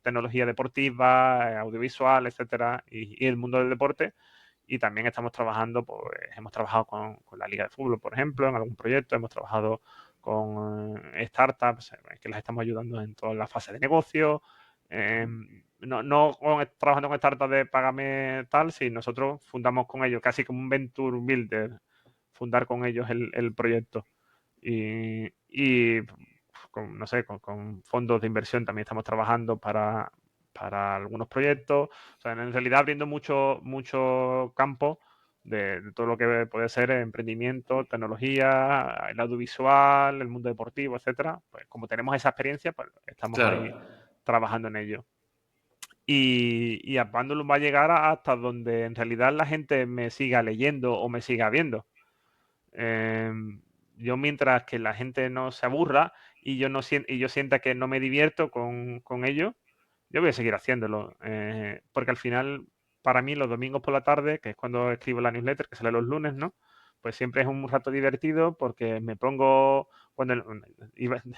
tecnología deportiva, audiovisual, etcétera, y el mundo del deporte. Y también estamos trabajando, pues hemos trabajado con la Liga de Fútbol, por ejemplo, en algún proyecto, hemos trabajado con startups que las estamos ayudando en toda la fase de negocio. No trabajando con startups de págame tal, si nosotros fundamos con ellos, casi como un venture builder, fundar con ellos el proyecto. Y no sé, con fondos de inversión también estamos trabajando para algunos proyectos. O sea, en realidad abriendo mucho campo de todo lo que puede ser emprendimiento, tecnología, el audiovisual, el mundo deportivo, etcétera. Pues como tenemos esa experiencia, pues estamos Claro. ahí trabajando en ello. Y Apandulum va a llegar hasta donde en realidad la gente me siga leyendo o me siga viendo. Eh, yo mientras que la gente no se aburra y yo sienta que no me divierto con ello, yo voy a seguir haciéndolo. Porque al final, para mí, los domingos por la tarde, que es cuando escribo la newsletter, que sale los lunes, ¿no? Pues siempre es un rato divertido porque me pongo, cuando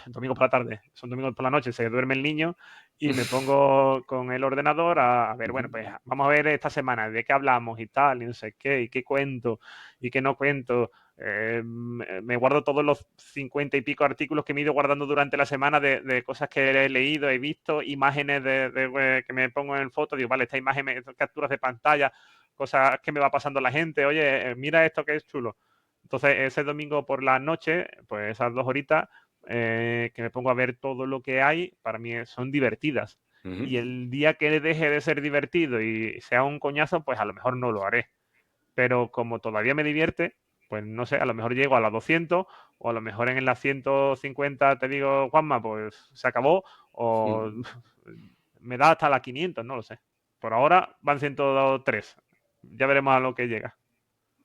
domingo por la tarde, son domingos por la noche, se duerme el niño y me pongo con el ordenador a ver, bueno, pues vamos a ver esta semana de qué hablamos y tal, y no sé qué, y qué cuento y qué no cuento. Me guardo todos los 50 y pico artículos que me he ido guardando durante la semana de cosas que he leído, he visto, imágenes que me pongo en foto, digo, vale, esta imagen, capturas de pantalla, cosas que me va pasando la gente, oye, mira esto que es chulo. Entonces, ese domingo por la noche, pues esas 2 horitas que me pongo a ver todo lo que hay, para mí son divertidas. Ujú. Y el día que deje de ser divertido y sea un coñazo, pues a lo mejor no lo haré. Pero como todavía me divierte, pues no sé, a lo mejor llego a las 200 o a lo mejor en las 150 te digo, Juanma, pues se acabó o me da hasta las 500, no lo sé. Por ahora van 103. Ya veremos a lo que llega.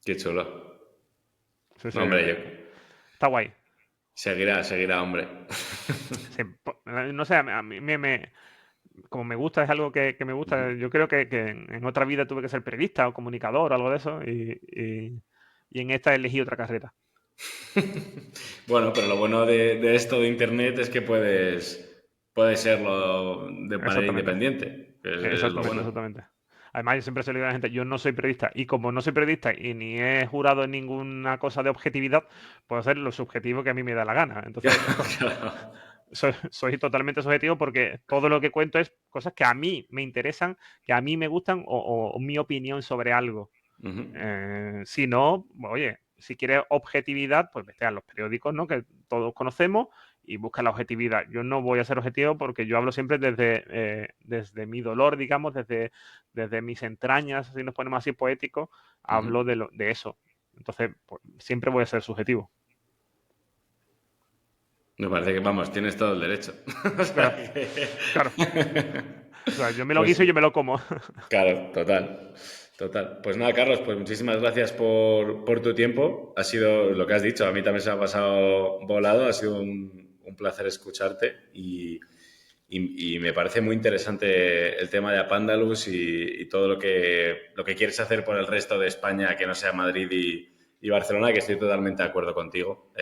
Qué chulo. Sí, sí, No, hombre, yo. está guay. Seguirá, seguirá, hombre. Sí, no sé, a mí como me gusta, es algo que me gusta. Ujú. Yo creo que en otra vida tuve que ser periodista o comunicador o algo de eso y en esta elegí otra carrera. Bueno, pero lo bueno de esto de Internet es que puedes serlo de manera Exactamente. independiente, que es lo Exactamente, bueno. exactamente. Además, yo siempre se lo digo a la gente, yo no soy periodista y como no soy periodista y ni he jurado en ninguna cosa de objetividad, puedo hacer lo subjetivo que a mí me da la gana. Entonces, Claro. soy totalmente subjetivo porque todo lo que cuento es cosas que a mí me interesan, que a mí me gustan o mi opinión sobre algo. Ujú. Si no, oye, si quieres objetividad, pues vete a los periódicos, ¿no? Que todos conocemos y busca la objetividad. Yo no voy a ser objetivo porque yo hablo siempre desde mi dolor, digamos, desde mis entrañas, si nos ponemos así poéticos, Ujú. hablo de eso. Entonces, pues, siempre voy a ser subjetivo. Me parece que, vamos, tienes todo el derecho. O sea Claro, que- claro. O sea, yo me lo Pues guiso y yo me lo como. claro, total. Total. Pues nada, Carlos, pues muchísimas gracias por tu tiempo. Ha sido lo que has dicho, a mí también se me ha pasado volado, ha sido un placer escucharte y me parece muy interesante el tema de Apandalus y todo lo que quieres hacer por el resto de España, que no sea Madrid y Barcelona, que estoy totalmente de acuerdo contigo.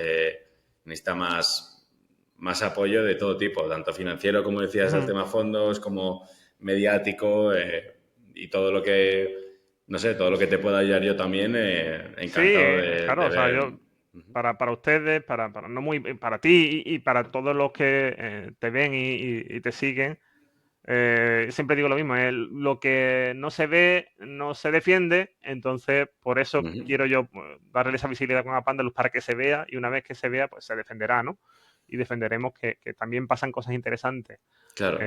Necesita más apoyo de todo tipo, tanto financiero, como decías, del tema fondos, como mediático y todo lo que, no sé, todo lo que te pueda ayudar yo también, encantado Sí, de claro, o sea, ver. yo para ustedes, no muy, para ti y para todos los que te ven y te siguen, siempre digo lo mismo, lo que no se ve no se defiende, entonces por eso Ujú. quiero yo darle esa visibilidad con Apandalus para que se vea y una vez que se vea, pues se defenderá, ¿no? Y defenderemos que también pasan cosas interesantes Claro.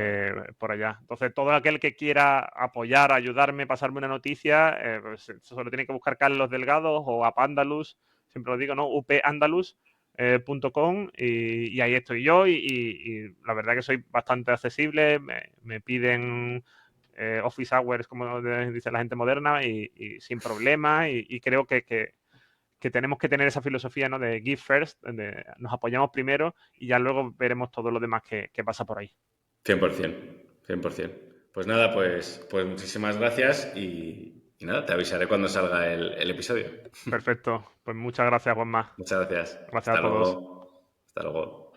por allá. Entonces, todo aquel que quiera apoyar, ayudarme, pasarme una noticia, pues, solo tiene que buscar Carlos Delgado o Apandalus, siempre lo digo, ¿no? upandalus.com y ahí estoy yo y la verdad que soy bastante accesible, me piden office hours, como dice la gente moderna, y sin problema y creo que tenemos que tener esa filosofía, ¿no? De give first, donde nos apoyamos primero y ya luego veremos todo lo demás que pasa por ahí. 100%, 100%. Pues nada, pues muchísimas gracias y nada, te avisaré cuando salga el episodio. Perfecto. Pues muchas gracias, Juanma. Muchas gracias. Gracias a Hasta todos. luego. Hasta luego.